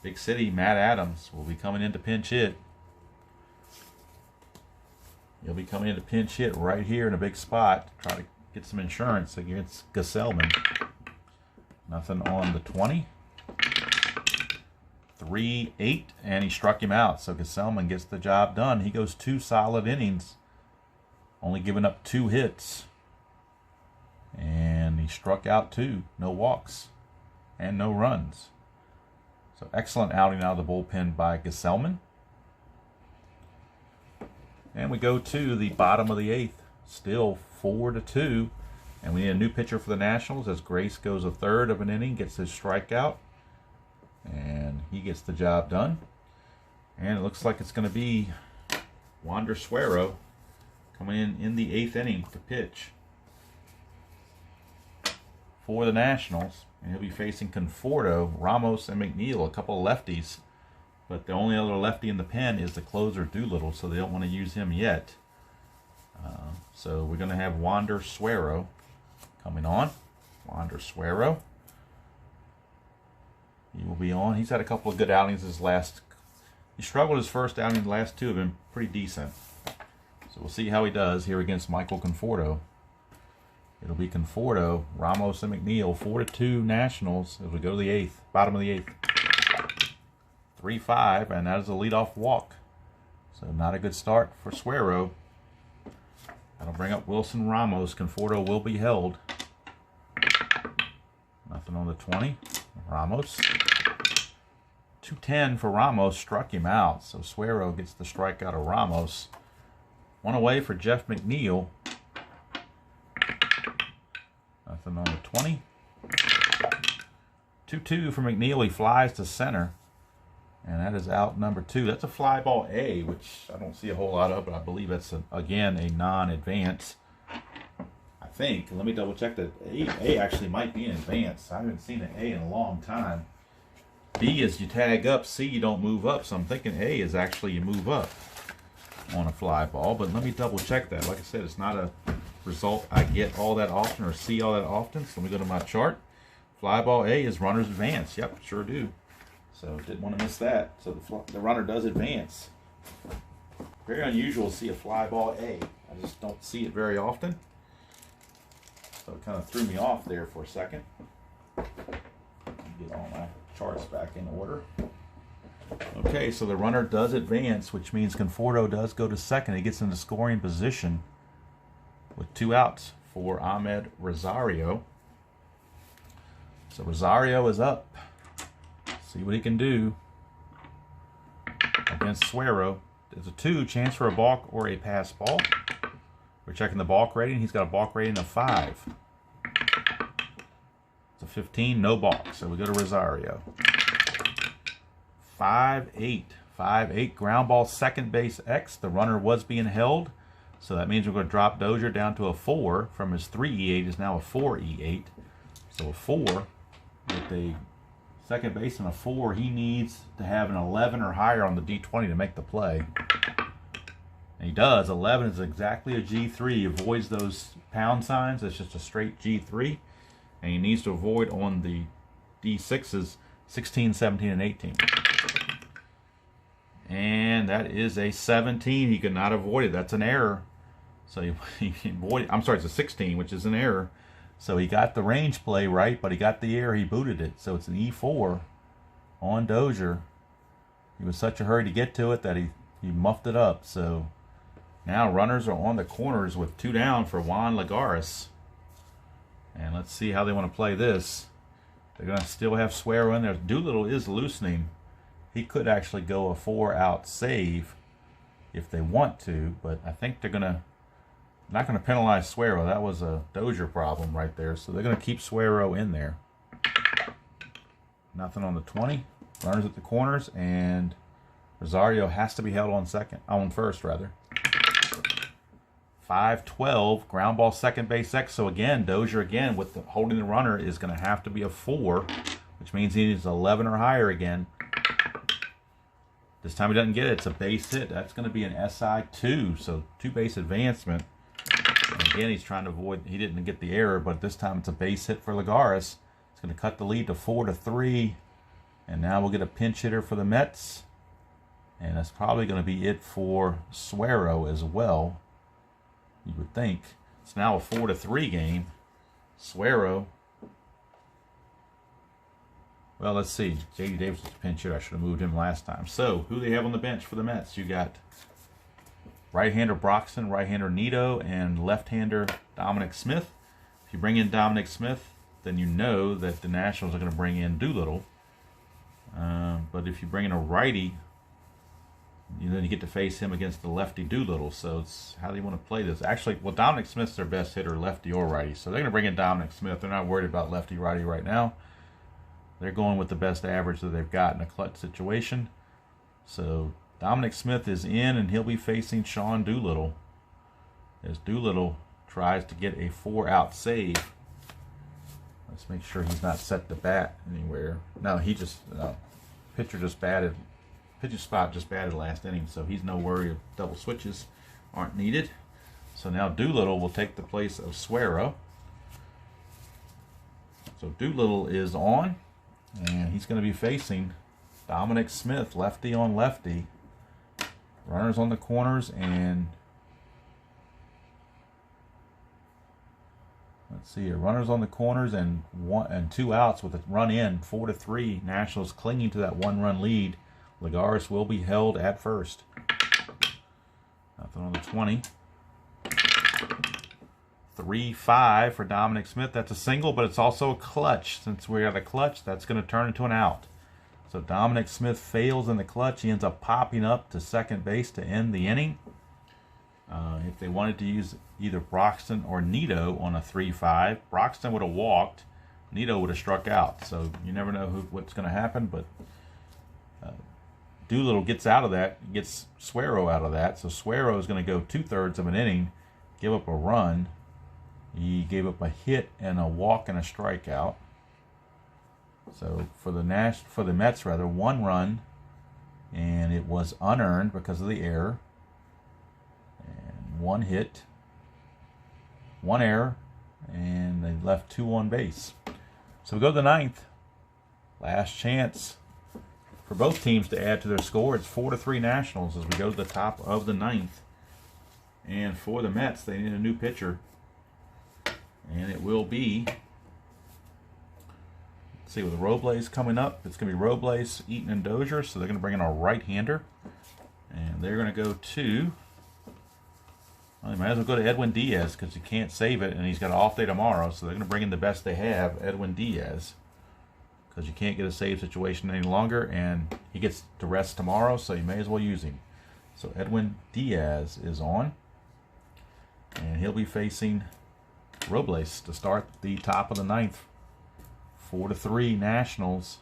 A: Big City, Matt Adams will be coming in to pinch hit. He'll be coming in to pinch hit right here in a big spot to try to get some insurance against Gesellman. Nothing on the 20. 3-8, and he struck him out. So Gesellman gets the job done. He goes 2 solid innings, only giving up 2 hits. And he struck out 2. No walks and no runs. So excellent outing out of the bullpen by Gesellman. And we go to the bottom of the 8th. Still 4-2. And we need a new pitcher for the Nationals as Grace goes a third of an inning, gets his strikeout. And he gets the job done. And it looks like it's going to be Wander Suero coming in the 8th inning to pitch for the Nationals. And he'll be facing Conforto, Ramos, and McNeil, a couple of lefties. But the only other lefty in the pen is the closer Doolittle, so they don't want to use him yet. So we're going to have Wander Suero coming on. Wander Suero. He will be on. He's had a couple of good outings he struggled his first outing. The last 2 have been pretty decent. So we'll see how he does here against Michael Conforto. It'll be Conforto, Ramos, and McNeil. 4-2 Nationals as we go to the 8th, bottom of the 8th. 3-5, and that is a leadoff walk. So not a good start for Suero. That'll bring up Wilson Ramos. Conforto will be held. Nothing on the 20. Ramos. 2-10 for Ramos, struck him out. So Suero gets the strikeout of Ramos. One away for Jeff McNeil. Nothing on the 20. 2-2 for McNeil. He flies to center. And that is out number 2. That's a fly ball A, which I don't see a whole lot of, but I believe that's, again, a non-advance. I think. Let me double check that. A actually might be an advance. I haven't seen an A in a long time. B is you tag up. C, you don't move up. So I'm thinking A is actually you move up on a fly ball. But let me double check that. Like I said, it's not a result I get all that often or see all that often. So let me go to my chart. Fly ball A is runner's advance. Yep, sure do. So didn't want to miss that. So the runner does advance. Very unusual to see a fly ball A. I just don't see it very often. So it kind of threw me off there for a second. Get all my charts back in order. Okay, so the runner does advance, which means Conforto does go to second. He gets into scoring position with 2 outs for Ahmed Rosario. So Rosario is up. See what he can do against Suero. There's a 2, chance for a balk or a pass ball. We're checking the balk rating. He's got a balk rating of 5. It's a 15, no balk. So we go to Rosario. 5-8. 5-8, ground ball, second base X. The runner was being held. So that means we're going to drop Dozier down to a 4 from his 3 E8 is now a 4 E8. So a 4 with a second base and a 4, he needs to have an 11 or higher on the D20 to make the play. And he does. 11 is exactly a G3. He avoids those pound signs. It's just a straight G3. And he needs to avoid on the D6s 16, 17, and 18. And that is a 17. He could not avoid it. That's an error. So he avoided. I'm sorry, it's a 16, which is an error. So he got the range play right, but he got the error. He booted it. So it's an E4 on Dozier. He was such a hurry to get to it that he muffed it up. So now runners are on the corners with 2 down for Juan Lagares. And let's see how they want to play this. They're going to still have Suero in there. Doolittle is loosening. He could actually go a 4-out save if they want to, but I think they're not going to penalize Suero. That was a Dozier problem right there. So they're going to keep Suero in there. Nothing on the 20. Runners at the corners, and Rosario has to be held on first rather. 5-12, ground ball, second base X. So again, Dozier again with holding the runner is going to have to be a 4, which means he needs 11 or higher again. This time he doesn't get it. It's a base hit. That's going to be an SI2, so 2-base advancement. And again, he's trying to avoid. He didn't get the error, but this time it's a base hit for Lagares. It's going to cut the lead to 4-3, and now we'll get a pinch hitter for the Mets, and that's probably going to be it for Suero as well. You would think. It's now a 4-3 game. Suero. Well, let's see. J.D. Davis was a pinch hitter. I should have moved him last time. So, who do they have on the bench for the Mets? You got right-hander Broxton, right-hander Nito, and left-hander Dominic Smith. If you bring in Dominic Smith, then you know that the Nationals are going to bring in Doolittle. But if you bring in a righty, then you get to face him against the lefty Doolittle. So it's how do you want to play this? Actually, well, Dominic Smith's their best hitter, lefty or righty. So they're going to bring in Dominic Smith. They're not worried about lefty-righty right now. They're going with the best average that they've got in a clutch situation. So Dominic Smith is in, and he'll be facing Sean Doolittle as Doolittle tries to get a 4-out save. Let's make sure he's not set to bat anywhere. No, pitcher just batted. Pitcher spot just batted last inning, so he's no worry if double switches aren't needed. So now Doolittle will take the place of Suero. So Doolittle is on, and he's going to be facing Dominic Smith, lefty on lefty. Runners on the corners, and let's see here. Runners on the corners and 2 outs with a run in, 4-3. Nationals clinging to that 1-run lead. Lagares will be held at first. Nothing on the 20. 3-5 for Dominic Smith. That's a single, but it's also a clutch. Since we got a clutch, that's going to turn into an out. So Dominic Smith fails in the clutch. He ends up popping up to second base to end the inning. If they wanted to use either Broxton or Nito on a 3-5, Broxton would have walked, Nito would have struck out. So you never know what's going to happen, but Doolittle gets out of that, gets Suero out of that. So Suero is going to go 2/3 of an inning, give up a run. He gave up a hit and a walk and a strikeout. So for the Mets, 1 run, and it was unearned because of the error. And 1 hit, 1 error, and they left 2 on base. So we go to the 9th. Last chance for both teams to add to their score. It's 4-3 Nationals as we go to the top of the 9th. And for the Mets, they need a new pitcher. And it will be, let's see, with Robles coming up, it's going to be Robles, Eaton, and Dozier. So they're going to bring in a right-hander. And they're going to go to, well, they might as well go to Edwin Diaz because you can't save it, and he's got an off day tomorrow. So they're going to bring in the best they have, Edwin Diaz, because you can't get a save situation any longer, and he gets to rest tomorrow, so you may as well use him. So Edwin Diaz is on, and he'll be facing Robles to start the top of the 9th. 4-3 Nationals.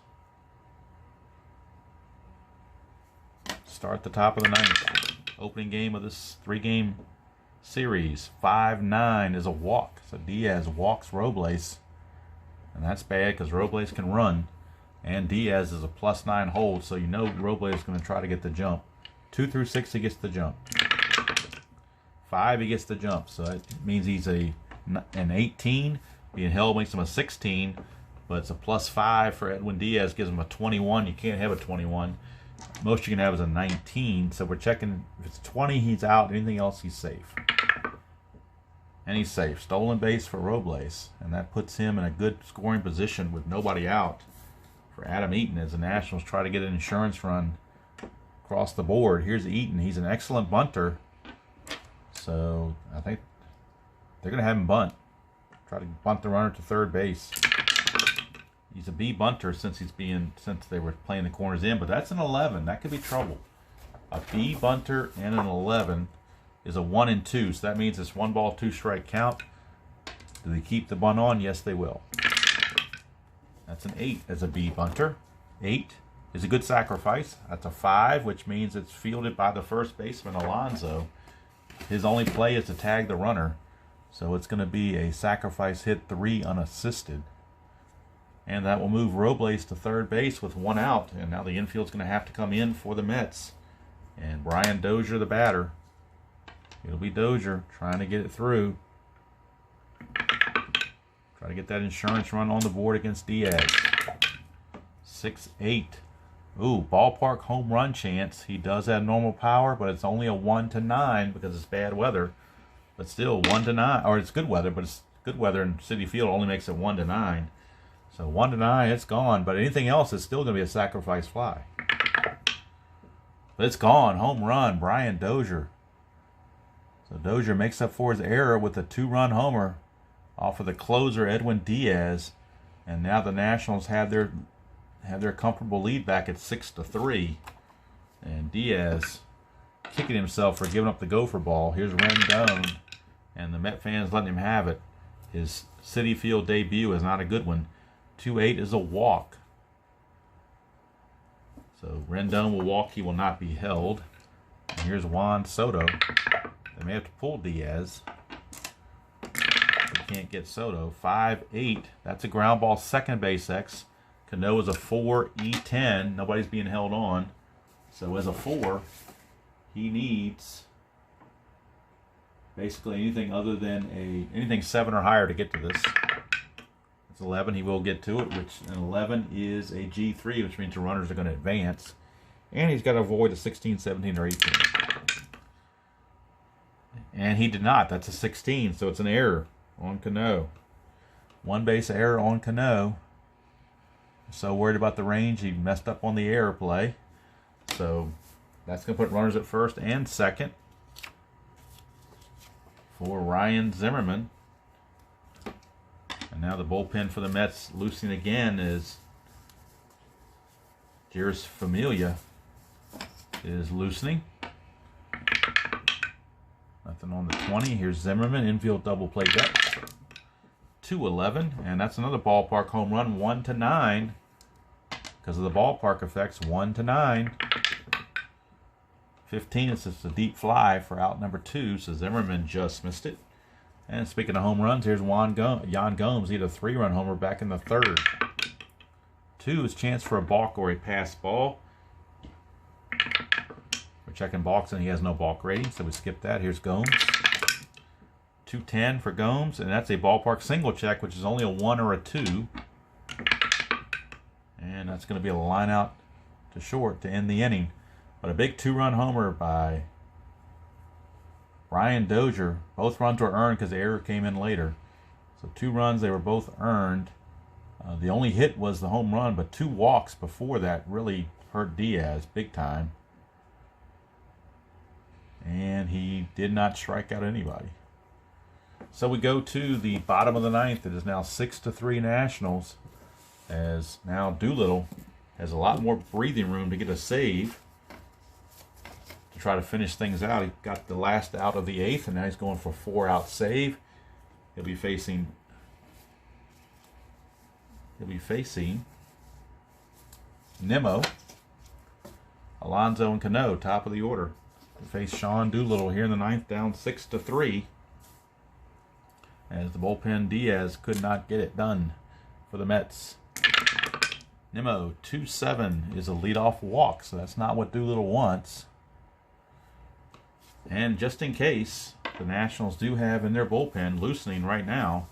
A: Start the top of the 9th. Opening game of this 3-game series. 5-9 is a walk. So Diaz walks Robles. And that's bad because Robles can run. And Diaz is a +9 hold, so you know Robles is going to try to get the jump. 2 through 6, he gets the jump. 5, he gets the jump. So that means he's an 18. Being held makes him a 16. But it's a +5 for Edwin Diaz, gives him a 21. You can't have a 21. Most you can have is a 19. So we're checking. If it's 20, he's out. Anything else, he's safe. And he's safe. Stolen base for Robles. And that puts him in a good scoring position with nobody out for Adam Eaton as the Nationals try to get an insurance run across the board. Here's Eaton. He's an excellent bunter. So I think they're going to have him bunt. Try to bunt the runner to third base. He's a B bunter since they were playing the corners in, but that's an 11. That could be trouble. A B bunter and an 11 is a 1 and 2, so that means it's 1 ball, 2 strike count. Do they keep the bunt on? Yes, they will. That's an 8 as a B bunter. 8 is a good sacrifice. That's a 5, which means it's fielded by the first baseman, Alonso. His only play is to tag the runner, so it's going to be a sacrifice hit 3 unassisted. And that will move Robles to third base with 1 out. And now the infield's going to have to come in for the Mets. And Brian Dozier, the batter. It'll be Dozier trying to get it through. Try to get that insurance run on the board against Diaz. 6-8. Ooh, ballpark home run chance. He does have normal power, but it's only a 1-9 because it's bad weather. But still, 1-9. Or it's good weather, but it's good weather in Citi Field only makes it 1-9. So 1-9, it's gone. But anything else is still going to be a sacrifice fly. But it's gone. Home run, Brian Dozier. So Dozier makes up for his error with a 2-run homer off of the closer, Edwin Diaz. And now the Nationals have their comfortable lead back at 6-3. And Diaz kicking himself for giving up the gopher ball. Here's Rendon. And the Met fans letting him have it. His Citi Field debut is not a good one. 2-8 is a walk. So Rendon will walk. He will not be held. And here's Juan Soto. They may have to pull Diaz. They can't get Soto. 5-8. That's a ground ball second base X. Cano is a 4 E10. Nobody's being held on. So as a 4, he needs basically anything other than anything 7 or higher to get to this. It's 11. He will get to it, which an 11 is a G3, which means the runners are going to advance. And he's got to avoid a 16, 17, or 18. And he did not. That's a 16, so it's an error on Cano. 1 base error on Cano. So worried about the range, he messed up on the error play. So that's going to put runners at first and second for Ryan Zimmerman. And now the bullpen for the Mets loosening again is Jeurys Familia is loosening. Nothing on the 20. Here's Zimmerman, infield double play depth. 2-11, and that's another ballpark home run, 1-9. Because of the ballpark effects, 1-9. 15, it's just a deep fly for out number 2, so Zimmerman just missed it. And speaking of home runs, here's Yan Gomes. He had a 3-run homer back in the 3rd. 2 is chance for a balk or a pass ball. We're checking balks, and he has no balk rating, so we skip that. Here's Gomes. 210 for Gomes, and that's a ballpark single check, which is only a 1 or a 2. And that's going to be a line out to short to end the inning. But a big 2-run homer by Brian Dozier. Both runs were earned because the error came in later. So 2 runs, they were both earned. The only hit was the home run, but 2 walks before that really hurt Diaz big time. And he did not strike out anybody. So we go to the bottom of the 9th. It is now 6-3 Nationals, as now Doolittle has a lot more breathing room to get a save to try to finish things out. He got the last out of the 8th, and now he's going for a 4-out save. He'll be facing Nemo, Alonso, and Cano, top of the order. To face Sean Doolittle here in the 9th, down 6-3. As the bullpen Diaz could not get it done for the Mets. Nemo, 2-7 is a leadoff walk, so that's not what Doolittle wants. And just in case, the Nationals do have in their bullpen loosening right now.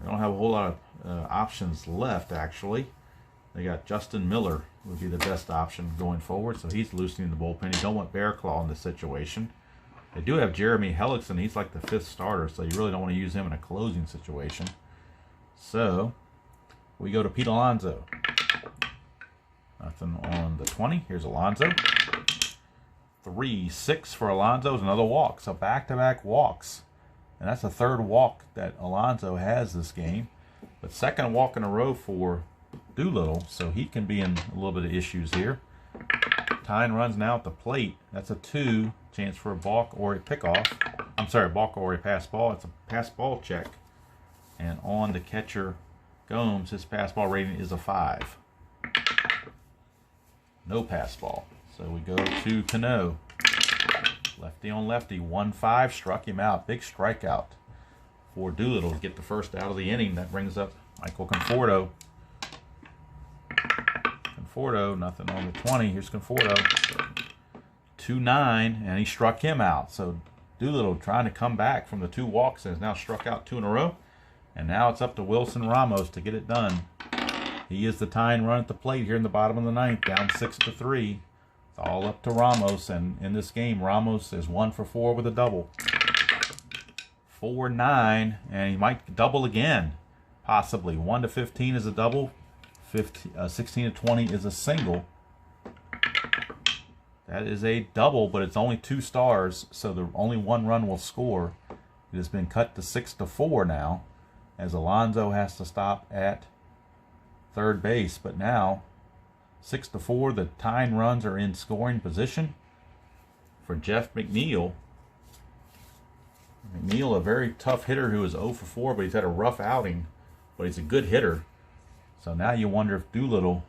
A: They don't have a whole lot of options left, actually. They got Justin Miller would be the best option going forward, so he's loosening the bullpen. You don't want Bear Claw in this situation. They do have Jeremy Hellickson. He's like the 5th starter, so you really don't want to use him in a closing situation. So we go to Pete Alonso. Nothing on the 20. Here's Alonso. 3-6 for Alonso is another walk. So back-to-back walks. And that's the 3rd walk that Alonso has this game. But 2nd walk in a row for Doolittle, so he can be in a little bit of issues here. Tyne runs now at the plate. That's a 2. Chance for a balk or a pickoff. I'm sorry, a balk or a pass ball. It's a pass ball check. And on the catcher Gomes, his pass ball rating is a 5. No pass ball. So we go to Cano. Lefty on lefty. 1-5. Struck him out. Big strikeout for Doolittle to get the first out of the inning. That brings up Michael Conforto. Conforto, nothing on the 20. Here's Conforto. 2-9, and he struck him out. So Doolittle trying to come back from the 2 walks and has now struck out 2 in a row. And now it's up to Wilson Ramos to get it done. He is the tying run at the plate here in the bottom of the 9th, down 6-3. It's all up to Ramos, and in this game, Ramos is 1 for 4 with a double. 4-9, and he might double again, possibly. 1-15 is a double. 16-20 is a single. That is a double, but it's only 2 stars, so the only 1 run will score. It has been cut to 6-4 now, as Alonso has to stop at 3rd base. But now, 6-4, the tying runs are in scoring position for Jeff McNeil. McNeil, a very tough hitter who is 0 for 4, but he's had a rough outing, but he's a good hitter. So now you wonder if Doolittle,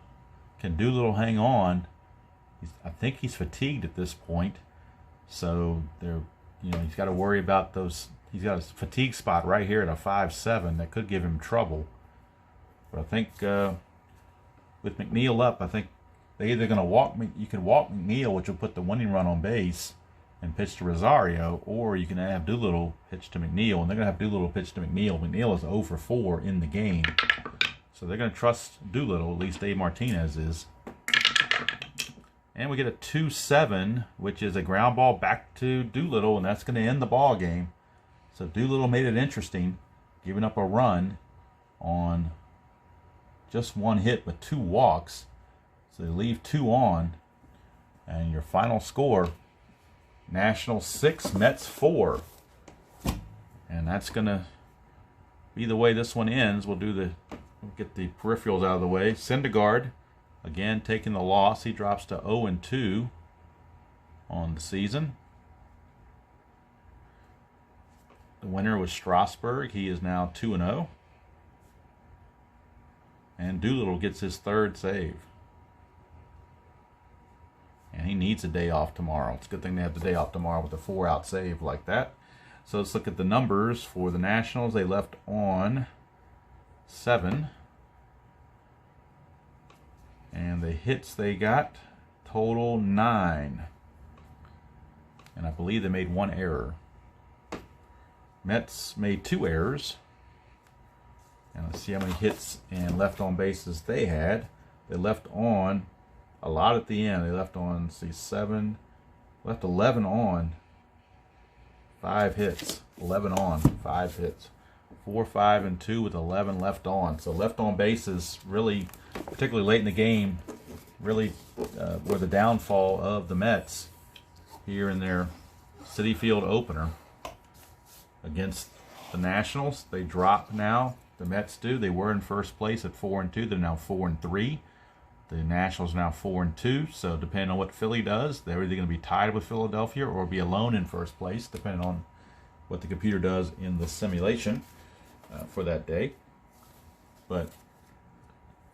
A: can Doolittle hang on? I think he's fatigued at this point, so he's got to worry about those. He's got a fatigue spot right here at a 5-7 that could give him trouble. But I think with McNeil up, I think they're either going to walk. You can walk McNeil, which will put the winning run on base, and pitch to Rosario, or you can have Doolittle pitch to McNeil, and they're going to have Doolittle pitch to McNeil. McNeil is 0 for 4 in the game, so they're going to trust Doolittle. At least Dave Martinez is. And we get a 2-7, which is a ground ball back to Doolittle, and that's going to end the ball game. So Doolittle made it interesting, giving up a run on just 1 hit but 2 walks. So they leave 2 on, and your final score: Nationals 6, Mets 4. And that's going to be the way this one ends. We'll get the peripherals out of the way. Syndergard, again, taking the loss. He drops to 0-2 on the season. The winner was Strasburg. He is now 2-0. And Doolittle gets his third save. And he needs a day off tomorrow. It's a good thing they have the day off tomorrow with a 4-out save like that. So let's look at the numbers for the Nationals. They left on 7. And the hits they got total 9. And I believe they made 1 error. Mets made 2 errors. And let's see how many hits and left on bases they had. They left on a lot at the end. They left on, let's see, 7, left 11 on, 5 hits. 11 on, 5 hits. 4, 5, and 2 with 11 left on. So left on bases really, particularly late in the game, really were the downfall of the Mets here in their Citi Field opener against the Nationals. They drop now. The Mets do. They were in first place at 4-2. They're now 4-3. The Nationals are now 4-2. So depending on what Philly does, they're either going to be tied with Philadelphia or be alone in first place, depending on what the computer does in the simulation for that day. But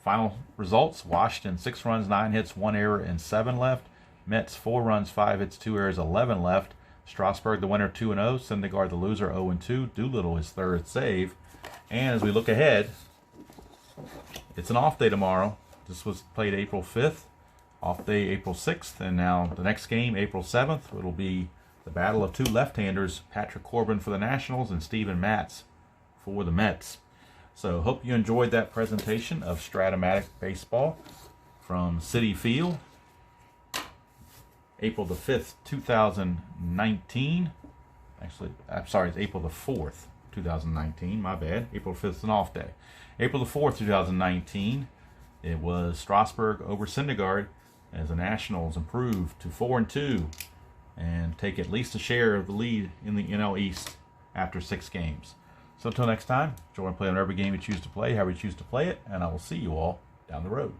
A: final results: Washington 6 runs, 9 hits, 1 error, and 7 left. Mets 4 runs, 5 hits, 2 errors, 11 left. Strasburg the winner, 2-0. Syndergaard the loser, 0-2. Doolittle his third save. And as we look ahead, it's an off day tomorrow. This was played April 5th, off day April 6th, and now the next game, April 7th, it'll be the battle of 2 left-handers, Patrick Corbin for the Nationals and Steven Matz for the Mets. So hope you enjoyed that presentation of Strat-O-Matic Baseball from Citi Field, April the 5th, 2019. Actually, I'm sorry, it's April the 4th. 2019, my bad. April 5th is an off day. April the 4th, 2019, it was Strasburg over Syndergard as the Nationals improved to 4-2 and take at least a share of the lead in the NL East after 6 games. So until next time, enjoy and play on every game you choose to play, however you choose to play it, and I will see you all down the road.